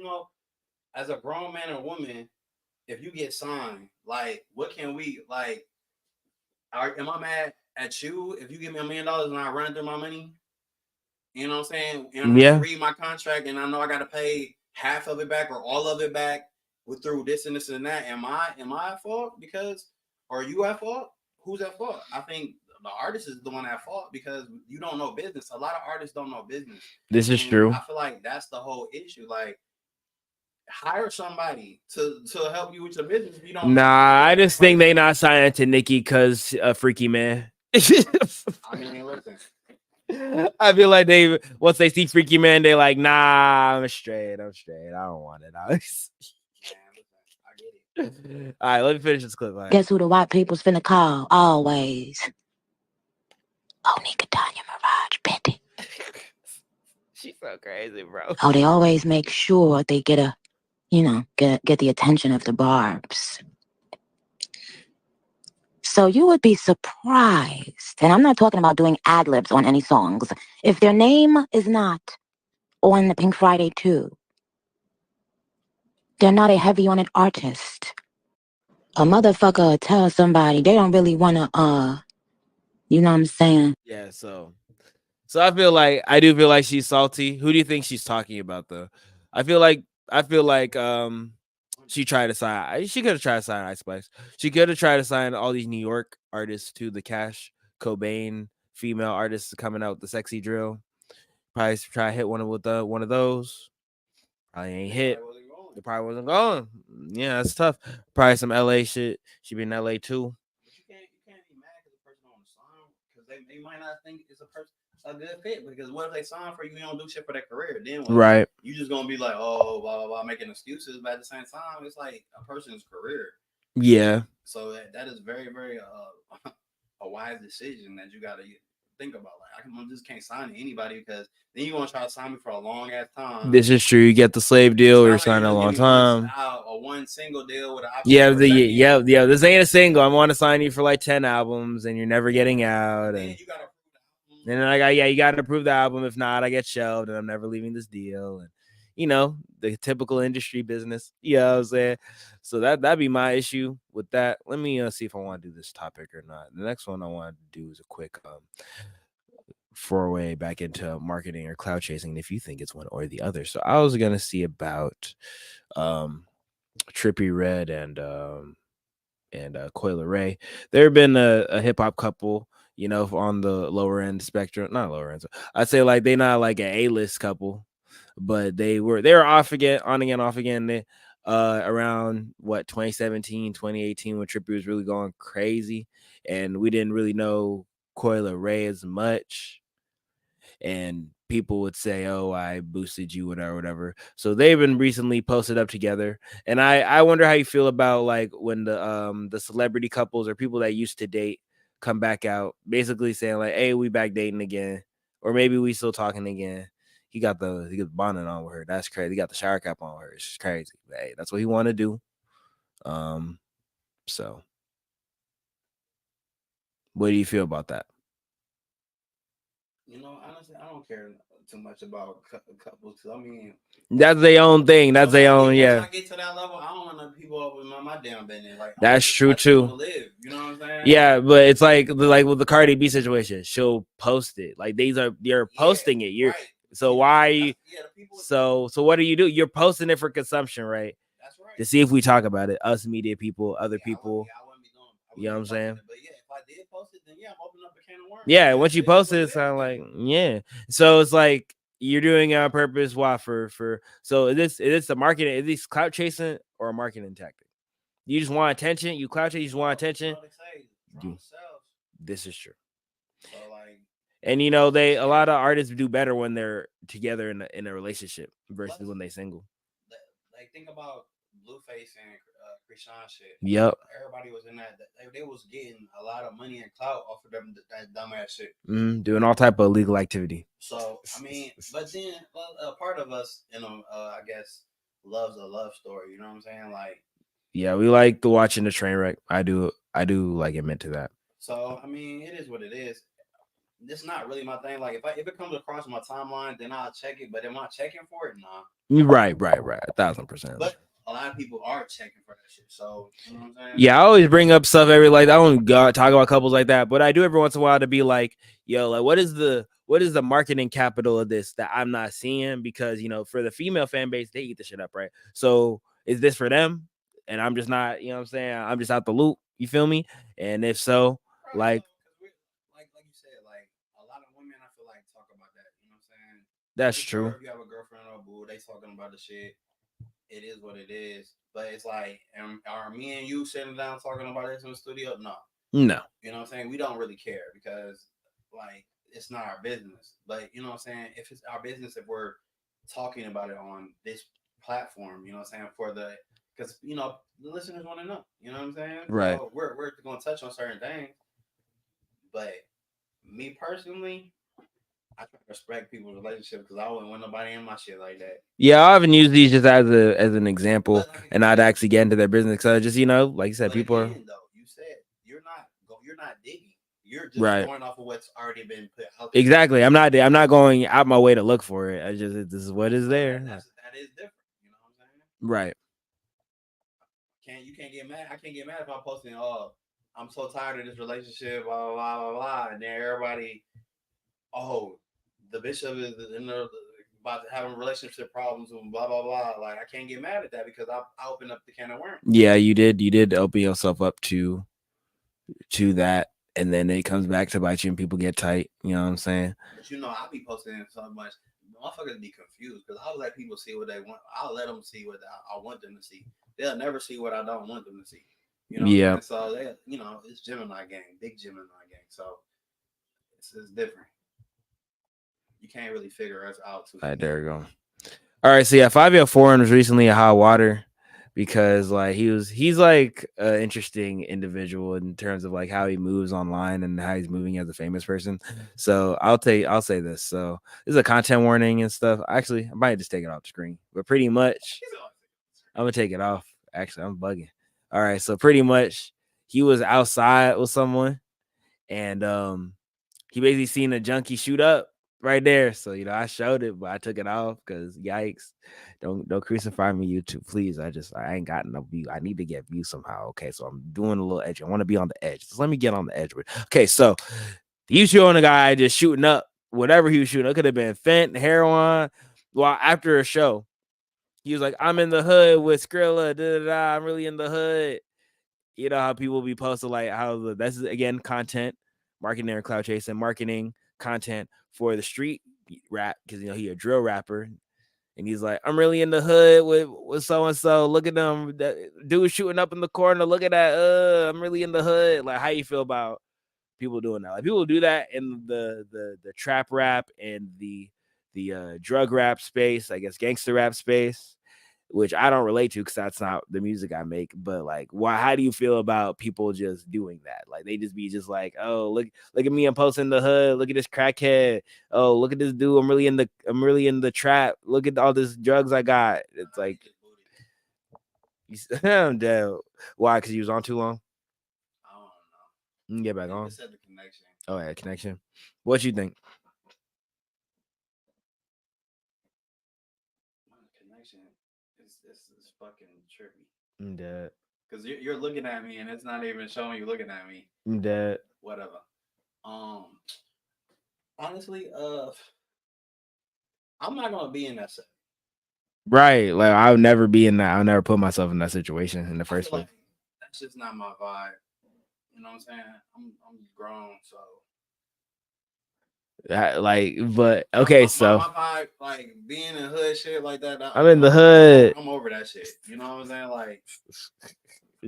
S2: as a grown man or woman, if you get signed, like, what can we like? Am I mad at you if you give me $1 million and I run through my money? You know what I'm saying? And I read my contract and I know I got to pay half of it back or all of it back through this and this and that. Am I at fault or are you at fault? Who's at fault? I think the artist is the one at fault, because you don't know business. A lot of artists don't know business.
S1: This is true.
S2: I feel like that's the whole issue. Like, hire somebody to help you with your business. If you don't.
S1: Nah, I just think they not signing to Nicki because a freaky man.
S2: I mean, listen.
S1: I feel like once they see Freaky Man, they like, nah, I'm straight. I don't want it. I get it. All right, let me finish this clip. Right.
S10: Guess who the white people's finna call? Always. Oh, Nika, Tanya, Mirage, Betty.
S1: She's so crazy, bro.
S10: Oh, they always make sure they get get the attention of the barbs. So you would be surprised, and I'm not talking about doing ad-libs on any songs, if their name is not on the Pink Friday 2. They're not a heavy on it artist. a motherfucker will tell somebody they don't really wanna you know what I'm saying?
S1: Yeah, so I feel like I do feel like she's salty. Who do you think she's talking about though? I feel like she tried to sign. She could have tried to sign Ice Spice. She could have tried to sign all these New York artists to the Cash Cobain female artists coming out with the Sexy Drill. Probably try to hit one of those. Probably ain't hit. It probably wasn't going. Yeah, it's tough. Probably some LA shit. She be in LA too.
S2: But you can't be mad because the person on the song because they might not think it's a good fit. Because what if they sign for you? You don't do shit for their career. Then what?
S1: Right.
S2: You just gonna be like, oh, blah blah blah, making excuses. But at the same time, it's like a person's career.
S1: Yeah.
S2: So that is very very a wise decision that you gotta think about. Like I just can't sign to anybody because then you're gonna try to sign me for a long ass time.
S1: This is true. You get the slave deal or sign a long time.
S2: One single deal with an option.
S1: Yeah. This ain't a single. I want to sign you for like 10 albums, and you're never getting out. And then you gotta approve the album. If not, I get shelved, and I'm never leaving this deal. And the typical industry business. You know what I'm saying? So that'd be my issue with that. Let me see if I want to do this topic or not. The next one I want to do is a quick foray back into marketing or cloud chasing if you think it's one or the other. So I was gonna see about Trippie Redd and Coi Leray. There have been a hip-hop couple, on the lower end spectrum. Not lower end, so I'd say like they're not like an A-list couple, but they were off again, on again, off again. They around 2017 2018 when Trippie was really going crazy, and we didn't really know Coi Leray as much, and people would say, oh, I boosted you, whatever. So they've been recently posted up together, and I wonder how you feel about like when the celebrity couples or people that used to date come back out, basically saying like, hey, we back dating again, or maybe we still talking again. He got the bonnet on with her. That's crazy. He got the shower cap on with her. It's crazy. But, hey, that's what he want to do. So what do you feel about that?
S2: Honestly, I don't care too much about couples. I mean,
S1: that's their own thing. That's their own. Yeah.
S2: When I get to that level, I don't want people up with my damn business. Like
S1: that's true too.
S2: Live, you know what I'm saying?
S1: Yeah, but it's like with the Cardi B situation, she'll post it. Like you're posting it. You're right. So why? Yeah, so what do? You're posting it for consumption, right? That's right. To see if we talk about it, us media people, other people. I wouldn't be doing. You know what I'm saying?
S2: But yeah, if I did post it, then yeah, I'm opening up a can of worms.
S1: Yeah, once you post it, it's kind of like So it's like you're doing it on purpose. Why for? So is this a marketing? Is this clout chasing or a marketing tactic? You just want attention. You clout chase. You just want attention. This is true.
S2: So like.
S1: And a lot of artists do better when they're together in a relationship versus when they single.
S2: Like think about Blueface and Krishan shit.
S1: Yep.
S2: Everybody was in that. They was getting a lot of money and clout off of them that dumbass shit.
S1: Doing all type of illegal activity.
S2: So I mean, but then a part of us, I guess, loves a love story. You know what I'm saying? Like.
S1: Yeah, we like watching the train wreck. I do like admit to that.
S2: So I mean, it is what it is. It's not really my thing. Like if it comes across my timeline, then I'll check it. But am I checking for it? Nah.
S1: Right. 1,000%.
S2: But a lot of people are checking for that shit. So you know what I'm saying?
S1: Yeah, I always bring up stuff I don't talk about couples like that, but I do every once in a while to be like, yo, like what is the marketing capital of this that I'm not seeing? Because for the female fan base, they eat the shit up, right? So is this for them? And I'm just not, you know what I'm saying? I'm just out the loop. You feel me? And if so, like
S2: you said, like a lot of women, I feel like talk about that. You know what I'm saying?
S1: That's true.
S2: If you have a girlfriend or a boo, they talking about the shit. It is what it is. But it's like, are me and you sitting down talking about this in the studio? No. You know what I'm saying? We don't really care because like it's not our business. But you know what I'm saying? If it's our business, if we're talking about it on this platform, you know what I'm saying? Because the listeners want to know. You know what I'm saying?
S1: Right.
S2: So we're going to touch on certain things. But me personally, I try to respect people's relationship because I wouldn't want nobody in my shit like that.
S1: Yeah, I haven't used these just as an example, and I'd actually get into their business. So just like you said, people
S2: again, though, you said you're not digging. You're just going off of what's already been put out.
S1: Exactly. I'm not going out my way to look for it. This is what is there.
S2: That is different. You know what I'm saying?
S1: Right.
S2: You can't get mad. I can't get mad if I'm posting, oh, I'm so tired of this relationship, blah, blah, blah, blah, blah. And then everybody, oh, the bishop is about to having relationship problems and blah, blah, blah. Like, I can't get mad at that because I opened up the can of worms.
S1: Yeah, you did open yourself up to that, and then it comes back to bite you and people get tight. You know what I'm saying?
S2: But you know, I be posting so much. Motherfuckers be confused because I'll let people see what they want. I'll let them see what I want them to see. They'll never see what I don't want them to see. You know?
S1: Yeah.
S2: And so they, you know, it's Gemini gang, big Gemini gang. So it's different. You can't really figure us out too.
S1: All right, there we go. All right, so yeah, Fabio Foreign was recently in hot water because like he's like an interesting individual in terms of like how he moves online and how he's moving as a famous person. So I'll say this. So this is a content warning and stuff. Actually, I might just take it off the screen, but pretty much I'm gonna take it off. Actually, I'm bugging. All right, so pretty much he was outside with someone, and he basically seen a junkie shoot up right there. So you know, I showed it, but I took it off because yikes! Don't crucify me, YouTube, please. I ain't got no view. I need to get views somehow. Okay, so I'm doing a little edge. I want to be on the edge. Just let me get on the edge with. Okay, so you showing a guy just shooting up whatever he was shooting. It could have been fent, heroin. Well, after a show, he was like, "I'm in the hood with Skrilla. Da, da, da. I'm really in the hood." You know how people be posting like how this is again content marketing and cloud chasing, marketing content for the street rap because you know he a drill rapper, and he's like, I'm really in the hood with so and so. Look at them, that dude shooting up in the corner. Look at that. I'm really in the hood. Like, how you feel about people doing that? Like, people do that in the trap rap and the drug rap space, I guess gangster rap space, which I don't relate to because that's not the music I make. But like, how do you feel about people just doing that? Like they just be just like, oh, look at me, I'm posting the hood. Look at this crackhead. Oh, look at this dude. I'm really in the trap. Look at all this drugs I got. It's like, I'm dead. Why? Because he was on too long.
S2: I don't know.
S1: You can get back on.
S2: Said the connection.
S1: Oh yeah, connection. What you think?
S2: Connection. It's fucking trippy.
S1: I'm dead.
S2: Because you're looking at me and it's not even showing you looking at me.
S1: I'm dead.
S2: Whatever. Honestly, I'm not gonna be in that set.
S1: Right. Like I'll never be in that. I'll never put myself in that situation in the first place.
S2: Like that's just not my vibe. You know what I'm saying? I'm grown, so
S1: but okay, so
S2: my vibe, like being in hood shit like that.
S1: I'm in the hood.
S2: I'm over that shit. You know what I'm saying? Like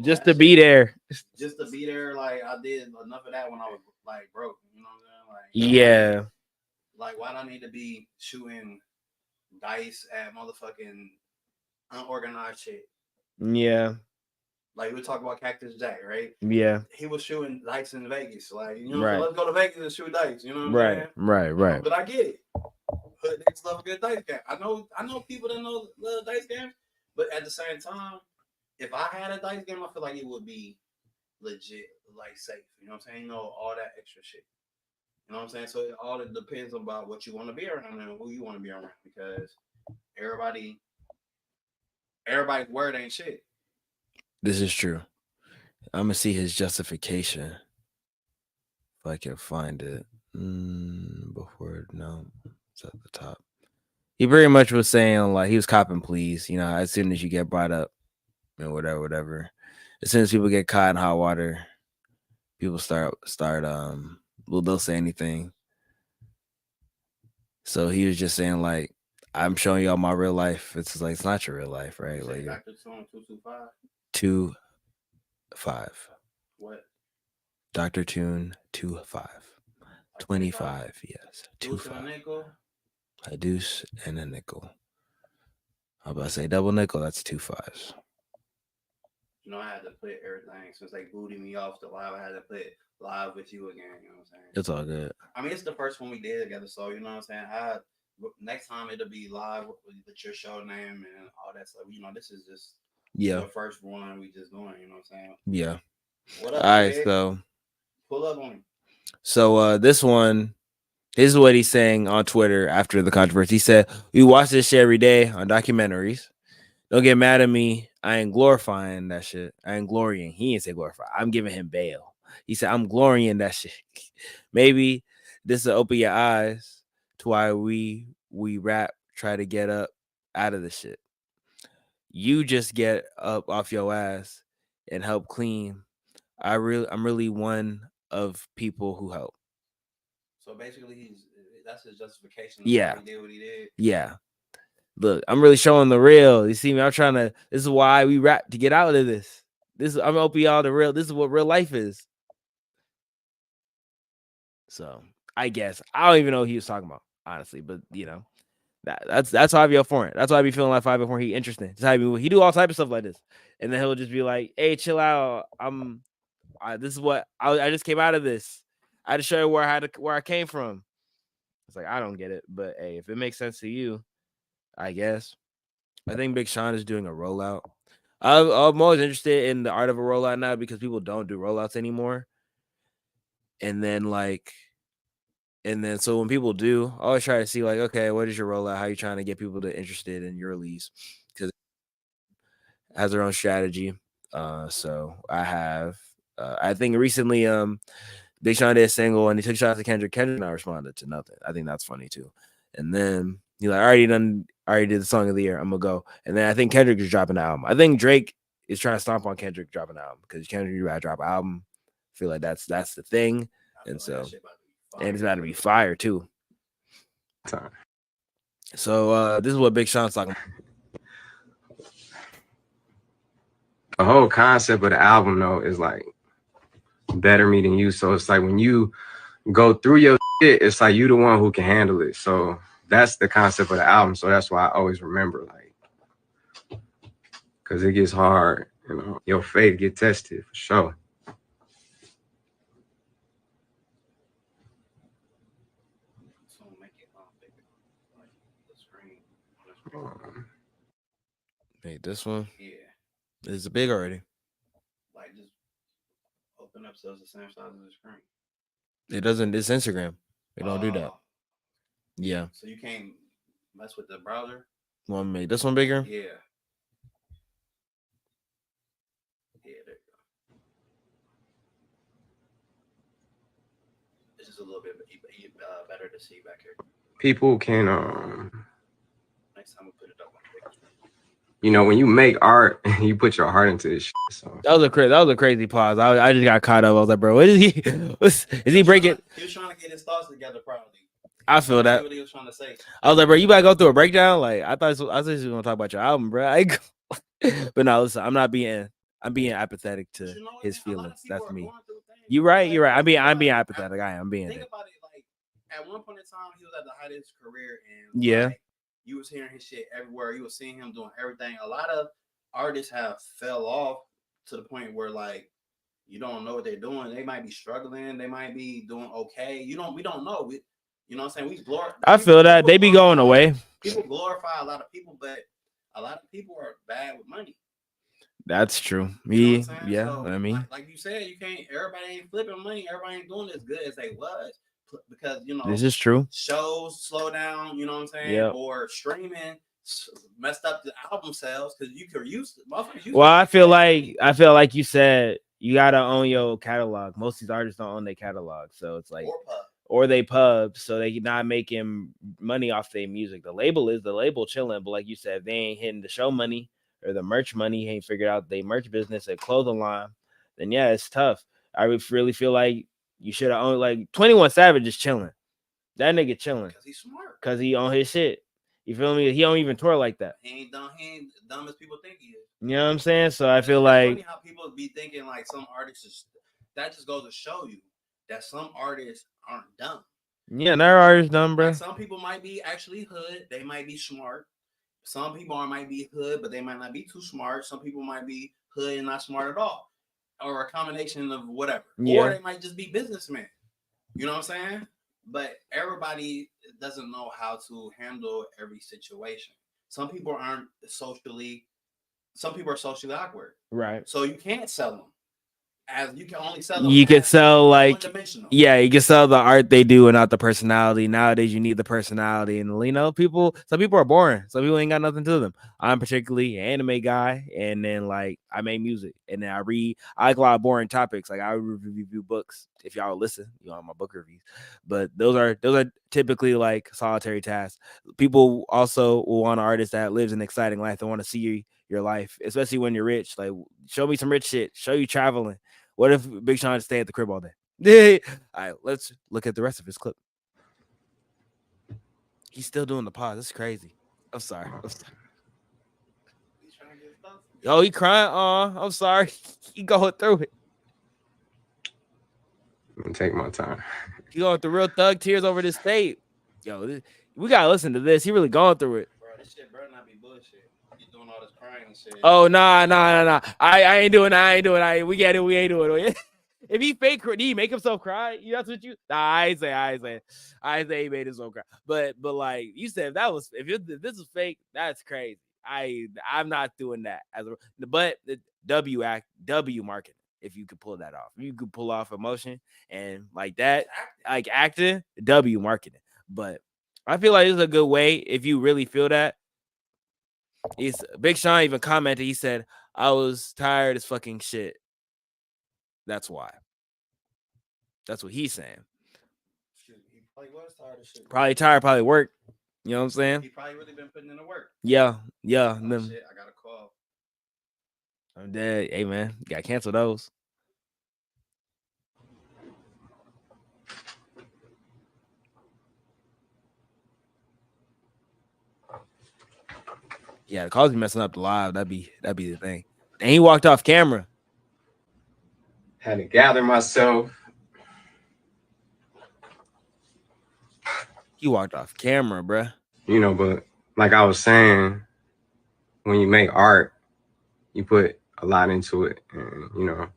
S1: just to be there.
S2: Just to be there. Like I did enough of that when I was like broke. You know what I'm
S1: saying? Like yeah.
S2: Like why do I need to be shooting dice at motherfucking unorganized shit?
S1: Yeah.
S2: Like we talk about Cactus Jack, right?
S1: Yeah.
S2: He was shooting dice in Vegas. Like, you know,
S1: right.
S2: Let's go to Vegas and shoot dice. You know what I'm saying?
S1: Right.
S2: But I get it. Hood niggas love a good dice game. I know people that love dice games, but at the same time, if I had a dice game, I feel like it would be legit, like safe. You know what I'm saying? You know, all that extra shit. You know what I'm saying? So it all depends about what you want to be around and who you want to be around, because everybody's word ain't shit.
S1: This is true. I'm gonna see his justification if I can find it. Before it's at the top. He pretty much was saying like he was copping pleas. You know, as soon as you get brought up and whatever. As soon as people get caught in hot water, people start they'll say anything. So he was just saying like, I'm showing y'all my real life. It's like it's not your real life, right? Like
S2: Dr. Tune 225.
S1: 25.
S2: What?
S1: Dr. Tune 25. 25, yes. 25. A deuce and a nickel. I'm about to say double nickel, that's 2 5s.
S2: You know, I had to put everything since they booted me off the live. I had to put live with you again. You know what I'm saying?
S1: It's all good.
S2: I mean, it's the first one we did together, so you know what I'm saying. Next time it'll be live with your show name and all that stuff. You know, this is just the first one we just doing. You know what I'm saying?
S1: Yeah.
S2: What up?
S1: All right,
S2: Ed?
S1: so
S2: pull up on me.
S1: So this is what he's saying on Twitter after the controversy. He said, "We watch this shit every day on documentaries. Don't get mad at me. I ain't glorifying that shit. I ain't glorying. He ain't say glorify. I'm giving him bail. He said, I'm glorying in that shit. Maybe this will open your eyes to why we rap, try to get up out of the shit. You just get up off your ass and help clean. I'm really one of people who help.
S2: So basically, that's his justification.
S1: Yeah.
S2: He did what he did.
S1: Yeah. Look, I'm really showing the real. You see me? I'm trying to. This is why we rap, to get out of this. I'm open y'all the real. This is what real life is. So I guess I don't even know what he was talking about, honestly. But you know, that's how I feel for it. That's why I be feeling like 5 before he interesting. That's how he do all type of stuff like this, and then he'll just be like, "Hey, chill out. This is what I just came out of this. I had to show you where I came from." It's like, I don't get it, but hey, if it makes sense to you, I guess. I think Big Sean is doing a rollout. I'm always interested in the art of a rollout now because people don't do rollouts anymore. And then so when people do, I always try to see like, okay, what is your rollout? How are you trying to get people to interested in your release? Because it has their own strategy. So I think recently, Big Sean did a single and he took shots at Kendrick. Kendrick not responded to nothing. I think that's funny too. And then he like, I already did the song of the year. I'm gonna go. And then I think Kendrick is dropping the album. I think Drake is trying to stomp on Kendrick dropping the album because Kendrick, you gotta drop an album. I feel like that's the thing. And so, and it's about to be fire too. So this is what Big Sean's talking about.
S11: The whole concept of the album though is like better me than you. So it's like when you go through your shit, it's like you the one who can handle it. So that's the concept of the album. So that's why I always remember, like, because it gets hard, you know, your faith get tested for sure.
S1: Wait, this one?
S2: Yeah.
S1: It's big already.
S2: Like, just open up so it's the same size as the screen.
S1: It doesn't. It's Instagram. They don't do that. Yeah.
S2: So you can't mess with the browser?
S1: You want me to make this one bigger?
S2: Yeah. Yeah, there you go. It's just a little bit better to see back here.
S11: People can,
S2: Next time we put it up on the big screen.
S11: You know, when you make art, you put your heart into this shit. So
S1: that was a crazy pause. I just got caught up. I was like, bro, what is he? Is he breaking?
S2: He was trying to get his thoughts together probably.
S1: I feel that.
S2: What he was trying to say.
S1: I was like, bro, you better go through a breakdown. Like I thought you were gonna talk about your album, bro. But no, listen, I'm being apathetic to his feelings. That's me. You're right. I'm being apathetic. I'm being.
S2: Think about it. Like at one point in time, he was at the height of his career, and
S1: yeah.
S2: Like, you was hearing his shit everywhere. You was seeing him doing everything. A lot of artists have fell off to the point where like you don't know what they're doing. They might be struggling. They might be doing okay. We don't know. You know what I'm saying? We glorify.
S1: I feel that they be going away.
S2: People glorify a lot of people, but a lot of people are bad with money.
S1: That's true.
S2: You know
S1: Yeah.
S2: So,
S1: I mean,
S2: like you said, you can't. Everybody ain't flipping money. Everybody ain't doing as good as they was. Because you know
S1: this is true.
S2: Shows slow down, you know what I'm saying?
S1: Yep.
S2: Or streaming messed up the album sales because you could use it.
S1: Well, I feel like you said you gotta own your catalog. Most of these artists don't own their catalog, so it's like or they pub, so they not making money off their music. The label chilling, but like you said, if they ain't hitting the show money or the merch money, ain't figured out their merch business, a clothing line, then yeah, it's tough. I would really feel like you should have owned like 21 Savage is chilling. That nigga chilling.
S2: Because he's smart.
S1: Because he on his shit. You feel me? He don't even tour like that.
S2: He ain't dumb as people think he is.
S1: You know what I'm saying? So I feel
S2: it's
S1: like
S2: funny how people be thinking like some artists that just goes to show you that some artists aren't dumb.
S1: Yeah, no artists dumb, bro.
S2: Like some people might be actually hood. They might be smart. Some people might be hood, but they might not be too smart. Some people might be hood and not smart at all. Or a combination of whatever.
S1: Yeah.
S2: Or they might just be businessmen. You know what I'm saying? But everybody doesn't know how to handle every situation. Some people are socially awkward.
S1: Right.
S2: So you can't sell them as you can only sell them
S1: you can
S2: as
S1: sell like
S2: one-dimensional.
S1: yeah, you can sell the art they do and not the personality. Nowadays you need the personality, and you know, some people are boring. Some people ain't got nothing to them. I'm particularly an anime guy, and then like I make music, and then I like a lot of boring topics. Like I review books. If y'all listen, you know, my book reviews. But those are typically like solitary tasks. People also will want an artist that lives an exciting life. They want to see your life, especially when you're rich. Like, show me some rich shit. Show you traveling. What if Big Sean just stay at the crib all day? All right, let's look at the rest of his clip. He's still doing the pause. That's crazy. I'm sorry. Oh, he crying. Oh, I'm sorry. He going through it.
S11: I'm gonna take my time.
S1: He going through real thug tears over this tape. Yo, we gotta listen to this. He really going through it.
S2: Bro, this shit better not be bullshit. You doing all this crying and shit.
S1: Oh, nah. I ain't doing that. We get it. We ain't doing it. If he fake, did he make himself cry? That's what you. Nah, I ain't say he made himself cry. But like you said, if this is fake, that's crazy. I'm not doing that but the W marketing. If you could pull that off, you could pull off emotion and like that, like acting, W marketing. But I feel like it's a good way if you really feel that. Big Sean even commented. He said, "I was tired as fucking shit." That's why. That's what he's saying.
S2: He probably was tired of shit.
S1: Probably tired, probably work. You know what I'm saying?
S2: He probably really been putting in the work.
S1: Yeah.
S2: Oh, shit, I got a call.
S1: I'm dead. Hey man, you gotta cancel those. Yeah, the calls be messing up the live. That'd be the thing. And he walked off camera.
S11: Had to gather myself.
S1: He walked off camera, bruh.
S11: You know, but like I was saying, when you make art, you put a lot into it, and you know,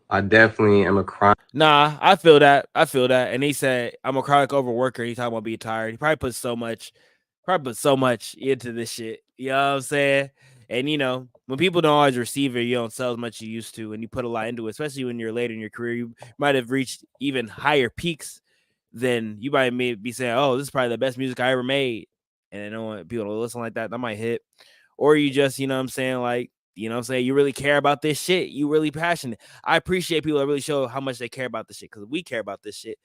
S11: I definitely am a chronic.
S1: Nah, I feel that. And he said, "I'm a chronic overworker." He talking about being tired. He probably put so much into this shit. You know what I'm saying? And you know, when people don't always receive it, you don't sell as much as you used to, and you put a lot into it, especially when you're later in your career. You might have reached even higher peaks than you might be saying, "Oh, this is probably the best music I ever made." And I don't want people to listen like that. That might hit. Or you just, you know what I'm saying, like, you know what I'm saying, you really care about this shit. You really passionate. I appreciate people that really show how much they care about this shit, because we care about this shit.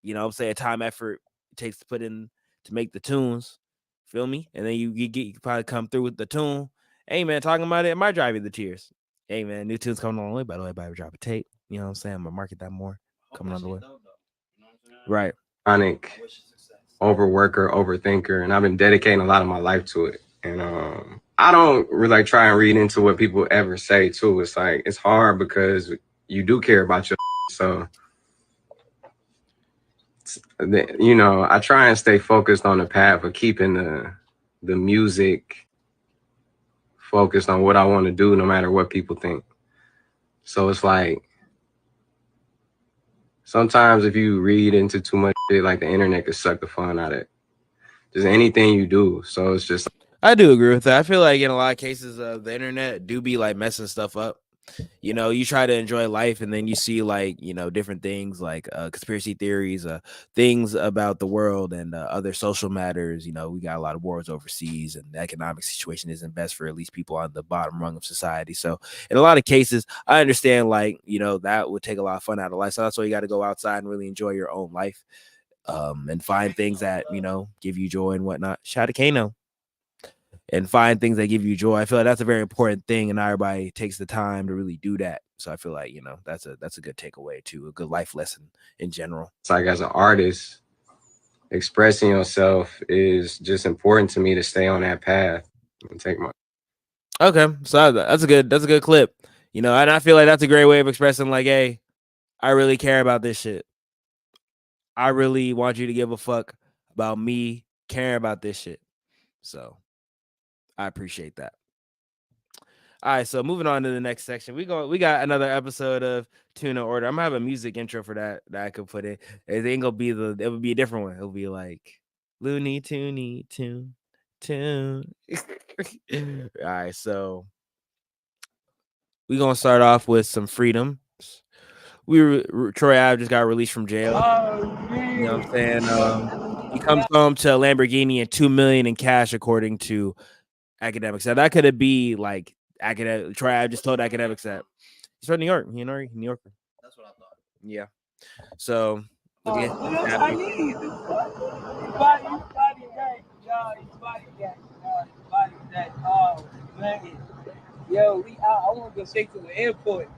S1: You know what I'm saying? Time, effort it takes to put in to make the tunes. Feel me? And then you probably come through with the tune. Hey man, talking about it might drive you to tears. Hey man, new tunes coming on the way. By the way, by drop a tape. You know what I'm saying? I'm gonna market that more. Coming on the way. Right.
S11: Chronic overworker, overthinker, and I've been dedicating a lot of my life to it. And I don't really try and read into what people ever say too. It's like it's hard because you do care about your so you know, I try and stay focused on the path of keeping the music focused on what I want to do, no matter what people think. So it's like sometimes if you read into too much shit, like the internet could suck the fun out of it. Just anything you do. So it's just.
S1: I do agree with that. I feel like in a lot of cases, the internet do be like messing stuff up. You know, you try to enjoy life and then you see like, you know, different things like conspiracy theories, things about the world and other social matters. You know, we got a lot of wars overseas and the economic situation isn't best for at least people on the bottom rung of society. So in a lot of cases, I understand like, you know, that would take a lot of fun out of life. So that's why you got to go outside and really enjoy your own life and find things that, you know, give you joy and whatnot. Shout out to Kano. And find things that give you joy. I feel like that's a very important thing, and not everybody takes the time to really do that. So I feel like, you know, that's a good takeaway too, a good life lesson in general.
S11: It's like as an artist, expressing yourself is just important to me to stay on that path and take my.
S1: Okay, so that's a good clip. You know, and I feel like that's a great way of expressing like, hey, I really care about this shit. I really want you to give a fuck about me caring about this shit. So I appreciate that. All right, so moving on to the next section. We got another episode of Tune in Order. I'm gonna have a music intro for that I could put in. It ain't gonna be it would be a different one. It'll be like Looney Tooney Tune. All right, so We're gonna start off with some freedom. Troy Ave just got released from jail. You know what I'm saying? He comes home to a Lamborghini and $2 million in cash, according to Academics. Now that could be like academic. Troy Ave just told Academics that he's from New York. New Yorker.
S2: That's what I thought.
S1: Yeah. So
S3: Body that. Oh man, yo, I want to go straight to the airport.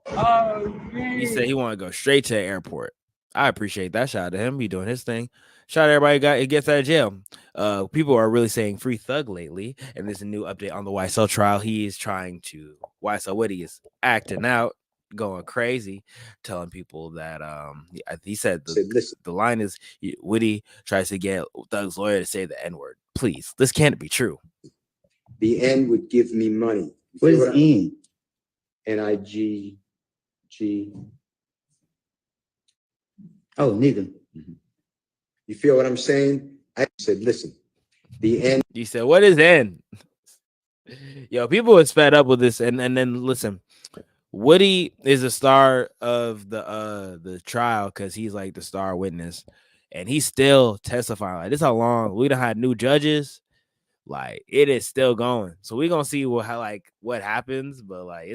S3: Oh man.
S1: He said he want to go straight to the airport. I appreciate that. Shout out to him. He doing his thing. Shout out to everybody gets out of jail. People are really saying free Thug lately, and there's a new update on the YSL trial. He is trying to YSL Woody is acting out, going crazy, telling people that he said the line is Woody tries to get Thug's lawyer to say the N-word. Please, this can't be true.
S12: The N would give me money.
S13: What is N?
S12: N-I-G-G.
S13: Oh, nigga.
S12: You feel what I'm saying? I said, listen, the N.
S1: You said, what is N? Yo, people was fed up with this. And then listen, Woody is a star of the trial because he's like the star witness. And he's still testifying. Like, this is how long we done had new judges. Like, it is still going. So we're gonna see what happens, but like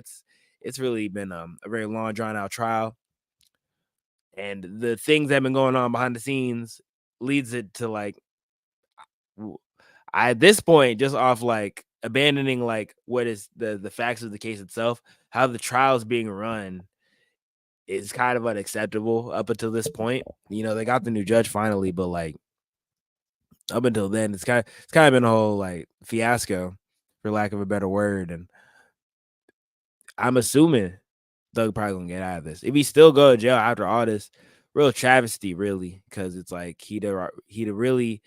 S1: it's really been a very long, drawn out trial. And the things that have been going on behind the scenes leads it to like at this point, just off like abandoning like what is the facts of the case itself, how the trial is being run is kind of unacceptable up until this point. You know, they got the new judge finally, but like up until then, it's kind of been a whole like fiasco, for lack of a better word. And I'm assuming Thug probably gonna get out of this. If he still go to jail after all this, real travesty, really, because it's like y'all really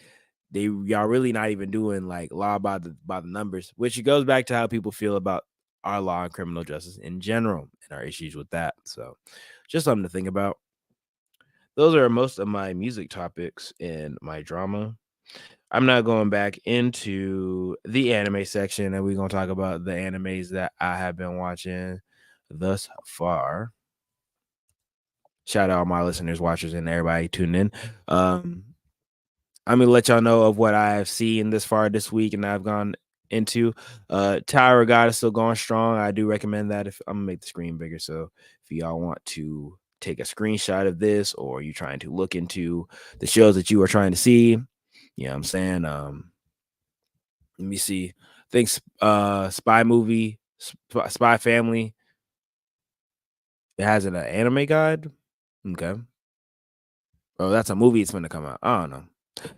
S1: not even doing like law by the numbers, which goes back to how people feel about our law and criminal justice in general and our issues with that. So just something to think about. Those are most of my music topics and my drama. I'm not going back into the anime section, and we're going to talk about the animes that I have been watching thus far. Shout out all my listeners, watchers, and everybody tuning in. I'm going to let y'all know of what I have seen this far this week and I've gone into. Tower of God is still going strong. I do recommend that. If I'm going to make the screen bigger, so if y'all want to take a screenshot of this or you're trying to look into the shows that you are trying to see, you know what I'm saying? Let me see. I think Spy Movie, Spy Family. It has an anime guide. Okay. Oh, that's a movie. It's gonna come out. I don't know.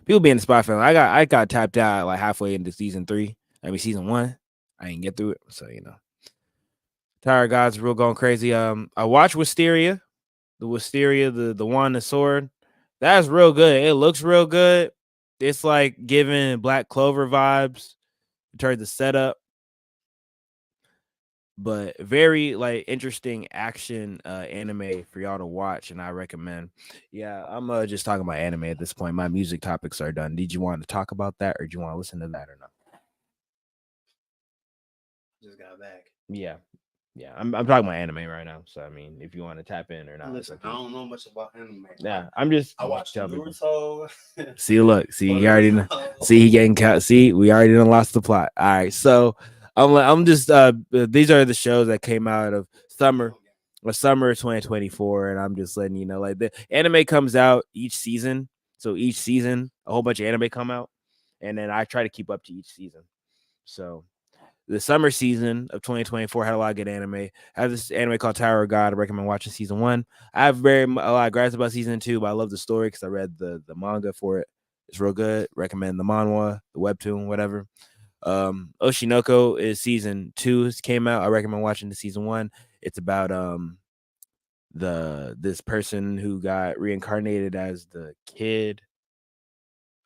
S1: People being the Spy Family. I got tapped out like halfway into season 3. Season 1. I didn't get through it. So you know. Tower of God's real going crazy. I watched Wisteria. The Wisteria, the one, the sword. That's real good. It looks real good. It's like giving Black Clover vibes in terms of setup, but very like interesting action anime for y'all to watch, and I recommend. Yeah, I'm just talking about anime at this point. My music topics are done. Did you want to talk about that, or do you want to listen to that, or not?
S2: Just got back.
S1: Yeah. I'm talking about anime right now. So I mean, if you want to tap in or not.
S2: Listen, I don't know much about anime.
S1: Yeah,
S2: I watched Naruto.
S1: See, look, see, you already know. See, he getting cut. See, we already done lost the plot. All right, so I'm just these are the shows that came out of summer of 2024, and I'm just letting you know, like the anime comes out each season. So each season, a whole bunch of anime come out, and then I try to keep up to each season. So the summer season of 2024 had a lot of good anime. I have this anime called Tower of God. I recommend watching season 1. I have a lot of gripes about season 2, but I love the story because I read the manga for it. It's real good. Recommend the manhwa, the webtoon, whatever. Oshinoko is season 2. It came out. I recommend watching the season 1. It's about this person who got reincarnated as the kid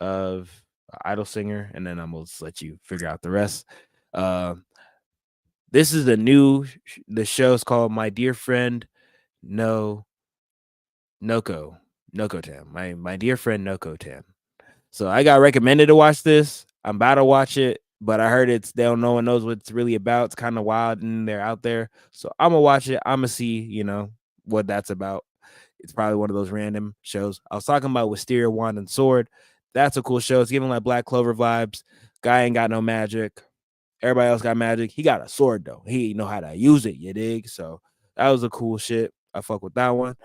S1: of an idol singer, and then I'm gonna just let you figure out the rest. This is the show is called My Dear Friend Noko-tan. My dear friend Noko-tan. So I got recommended to watch this. I'm about to watch it. but I heard no one knows what it's really about. It's kind of wild and they're out there. So I'm gonna watch it. I'm gonna see, what that's about. It's probably one of those random shows. I was talking about Wisteria Wand and Sword. That's a cool show. It's giving like Black Clover vibes. Guy ain't got no magic. Everybody else got magic. He got a sword though. He know how to use it, you dig? So that was a cool shit. I fuck with that one.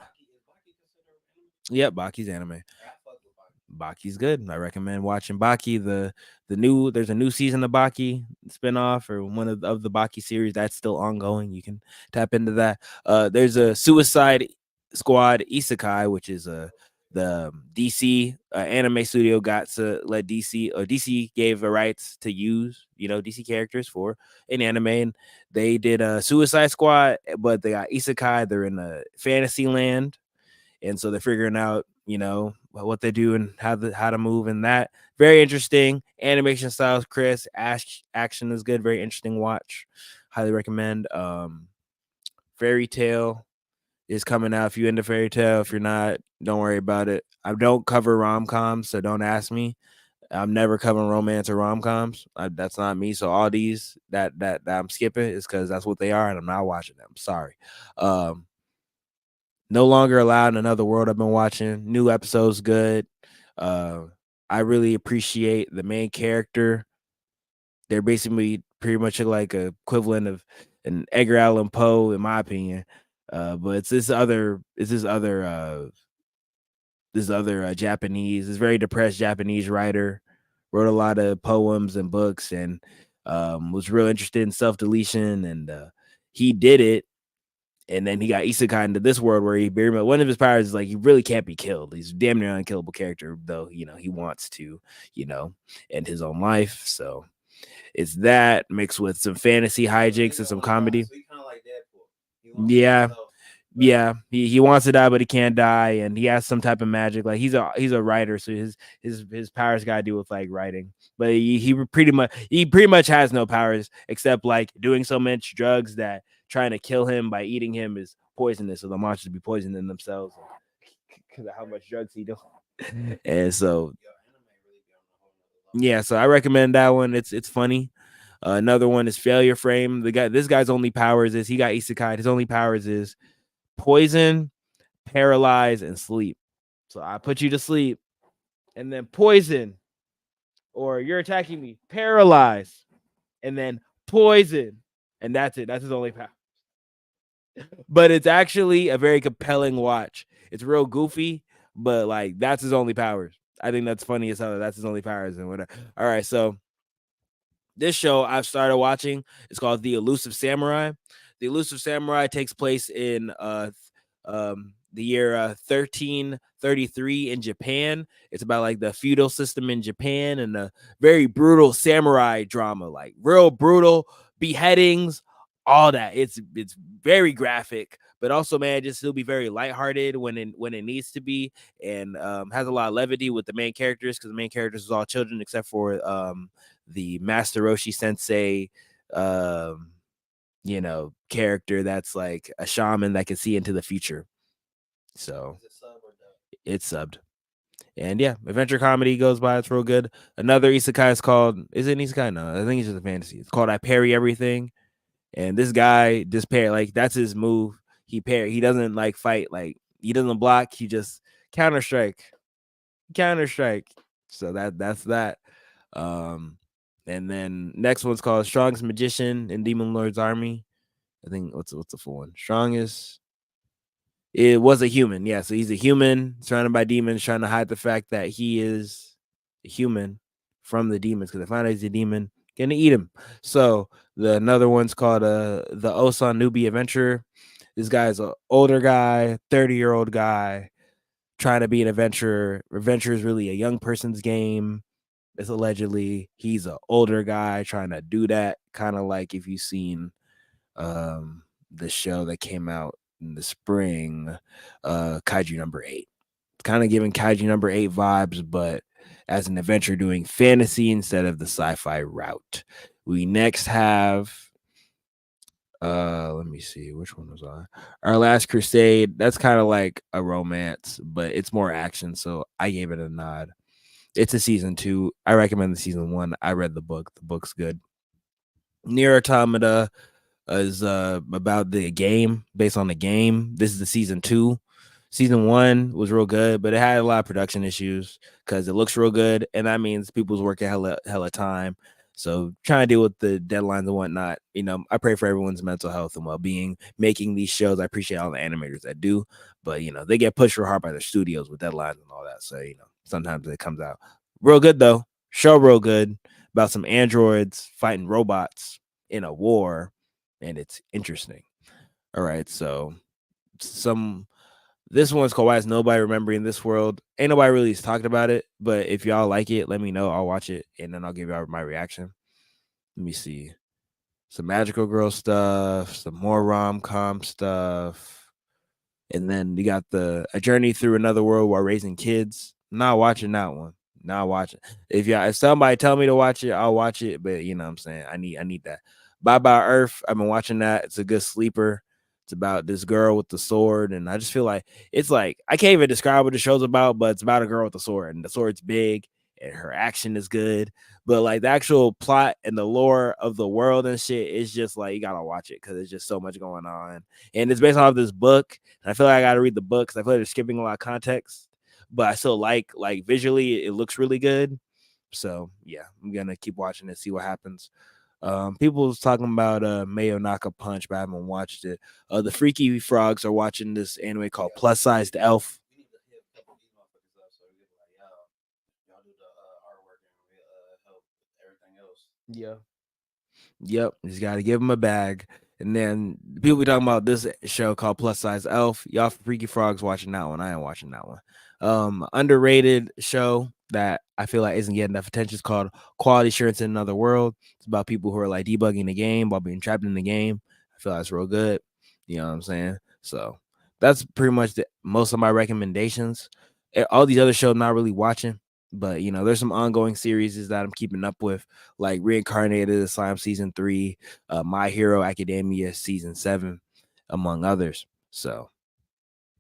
S1: Yep, Baki's anime. Baki's good. I recommend watching Baki. There's a new season of Baki spinoff or one of the Baki series that's still ongoing. You can tap into that. There's a Suicide Squad Isekai, which is the DC anime studio got to let DC gave the rights to use DC characters for an anime, and they did a Suicide Squad, but they got Isekai. They're in a fantasy land, and so they're figuring out what they do and how to move in that. Very interesting animation styles. Chris action is good. Very interesting watch. Highly recommend. Fairy Tail is coming out. If you're into Fairy Tail, if you're not, don't worry about it. I don't cover rom-coms, so don't ask me. I'm never covering romance or rom-coms. That's not me. So all these that I'm skipping is because that's what they are, and I'm not watching them. Sorry. No Longer Allowed, Another World I've been watching. New episodes good. I really appreciate the main character. They're basically pretty much like a equivalent of an Edgar Allan Poe, in my opinion. But it's this other Japanese, this very depressed Japanese writer, wrote a lot of poems and books, and was real interested in self-deletion, and he did it. And then he got isekai into this world where one of his powers is like he really can't be killed. He's a damn near unkillable character, though he wants to, end his own life. So it's that mixed with some fantasy hijinks and some comedy. Yeah. He wants to die, but he can't die, and he has some type of magic. Like he's a writer, so his powers got to do with like writing. But he pretty much has no powers except like doing so much drugs that trying to kill him by eating him is poisonous, so the monsters be poisoning themselves because of how much drugs he does. And so, yeah, so I recommend that one. It's funny. Another one is Failure Frame. This guy's only powers is he got isekai. His only powers is poison, paralyze, and sleep. So I put you to sleep, and then poison, or you're attacking me, paralyze, and then poison, and that's it. That's his only power. But it's actually a very compelling watch. It's real goofy, but like that's his only powers. I think that's funny as hell. That's his only powers and whatever. All right, so this show I've started watching. It's called The Elusive Samurai. The Elusive Samurai takes place in the year 1333 in Japan. It's about like the feudal system in Japan and a very brutal samurai drama, like real brutal beheadings, all that. It's very graphic, but also manages to still be very lighthearted when it needs to be, and has a lot of levity with the main characters because the main characters is all children except for the Master Roshi Sensei character that's like a shaman that can see into the future. So it's subbed. And yeah, adventure comedy goes by. It's real good. Another isekai is called, is it an isekai? No, I think it's just a fantasy. It's called I Parry Everything. And this guy just parry, like that's his move. He parry. He doesn't like fight. Like he doesn't block. He just counter strike. So that's that. And then next one's called Strongest Magician in Demon Lord's Army. I think what's the full one? Strongest. It was a human. Yeah, so he's a human surrounded by demons, trying to hide the fact that he is a human from the demons, because they find out he's a demon, gonna eat him. So another one's called the Osan Newbie Adventurer. This guy's an older guy, 30-year-old guy, trying to be an adventurer. Adventure is really a young person's game. It's allegedly he's an older guy trying to do that, kind of like if you've seen the show that came out in the spring, Kaiju Number 8. Kind of giving Kaiju Number 8 vibes, but as an adventure doing fantasy instead of the sci-fi route. We next have let me see, which one was on? Our Last Crusade. That's kind of like a romance, but it's more action, so I gave it a nod. It's a season 2. I recommend the season 1. I read the book. The book's good. Nier Automata is about the game, based on the game. This is the season 2. Season 1 was real good, but it had a lot of production issues because it looks real good, and that means people's working hella time. So trying to deal with the deadlines and whatnot. I pray for everyone's mental health and well-being making these shows. I appreciate all the animators that do, but they get pushed real hard by their studios with deadlines and all that. So sometimes it comes out real good though. Show real good about some androids fighting robots in a war, and it's interesting. All right, so this one's called Why Is Nobody Remembering This World? Ain't nobody really talked about it, but if y'all like it, let me know. I'll watch it, and then I'll give y'all my reaction. Let me see. Some magical girl stuff, some more rom-com stuff, and then you got A Journey Through Another World While Raising Kids. Not watching that one. Not watching. If somebody tell me to watch it, I'll watch it, but you know what I'm saying? I need that. Bye Bye Earth. I've been watching that. It's a good sleeper. It's about this girl with the sword, and I just feel like it's like I can't even describe what the show's about, but it's about a girl with a sword, and the sword's big, and her action is good. But like the actual plot and the lore of the world and shit is just like you gotta watch it because there's just so much going on, and it's based off this book. And I feel like I gotta read the book because I feel like they're skipping a lot of context, but I still like visually it looks really good. So yeah, I'm gonna keep watching it, see what happens. People was talking about Mayo Naka Punch, but I haven't watched it. The Freaky Frogs are watching this anime called Plus Sized Elf. Yep, just gotta give them a bag. And then people be talking about this show called Plus Size Elf. Y'all Freaky Frogs watching that one. I ain't watching that one. Underrated show that I feel like isn't getting enough attention is called Quality Assurance in Another World. It's about people who are like debugging the game while being trapped in the game. I feel like it's real good. You know what I'm saying? So that's pretty much most of my recommendations. All these other shows I'm not really watching, but there's some ongoing series that I'm keeping up with, like Reincarnated, Slime Season 3, My Hero Academia Season 7, among others. So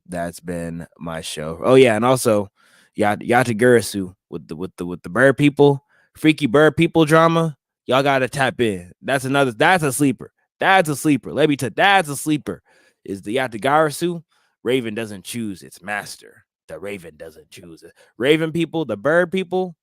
S1: that's been my show. Oh yeah, and also Yatagarasu with the bird people, freaky bird people drama. Y'all gotta tap in. That's a sleeper. That's a sleeper. Let me tell you, that's a sleeper. Is the Yatagarasu? Raven doesn't choose its master. The raven doesn't choose it. Raven people, the bird people,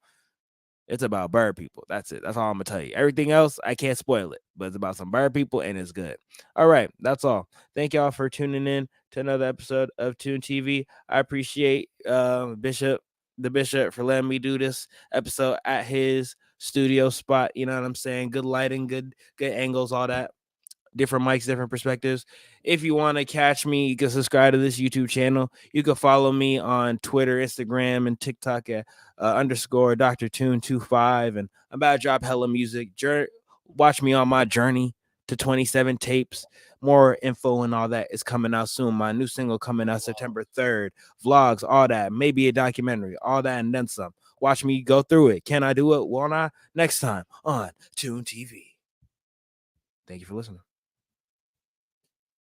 S1: it's about bird people. That's it. That's all I'm gonna tell you. Everything else, I can't spoil it, but it's about some bird people and it's good. All right, that's all. Thank y'all for tuning in to another episode of Tune TV. I appreciate the Bishop for letting me do this episode at his studio spot. You know what I'm saying? Good lighting, good angles, all that. Different mics, different perspectives. If you want to catch me, you can subscribe to this YouTube channel. You can follow me on Twitter, Instagram, and TikTok at _ Dr. Tune 25. And I'm about to drop hella music. Watch me on my journey to 27 tapes. More info and all that is coming out soon. My new single coming out September 3rd. Vlogs, all that. Maybe a documentary, all that and then some. Watch me go through it. Can I do it? Won't I? Next time on Tune TV. Thank you for listening.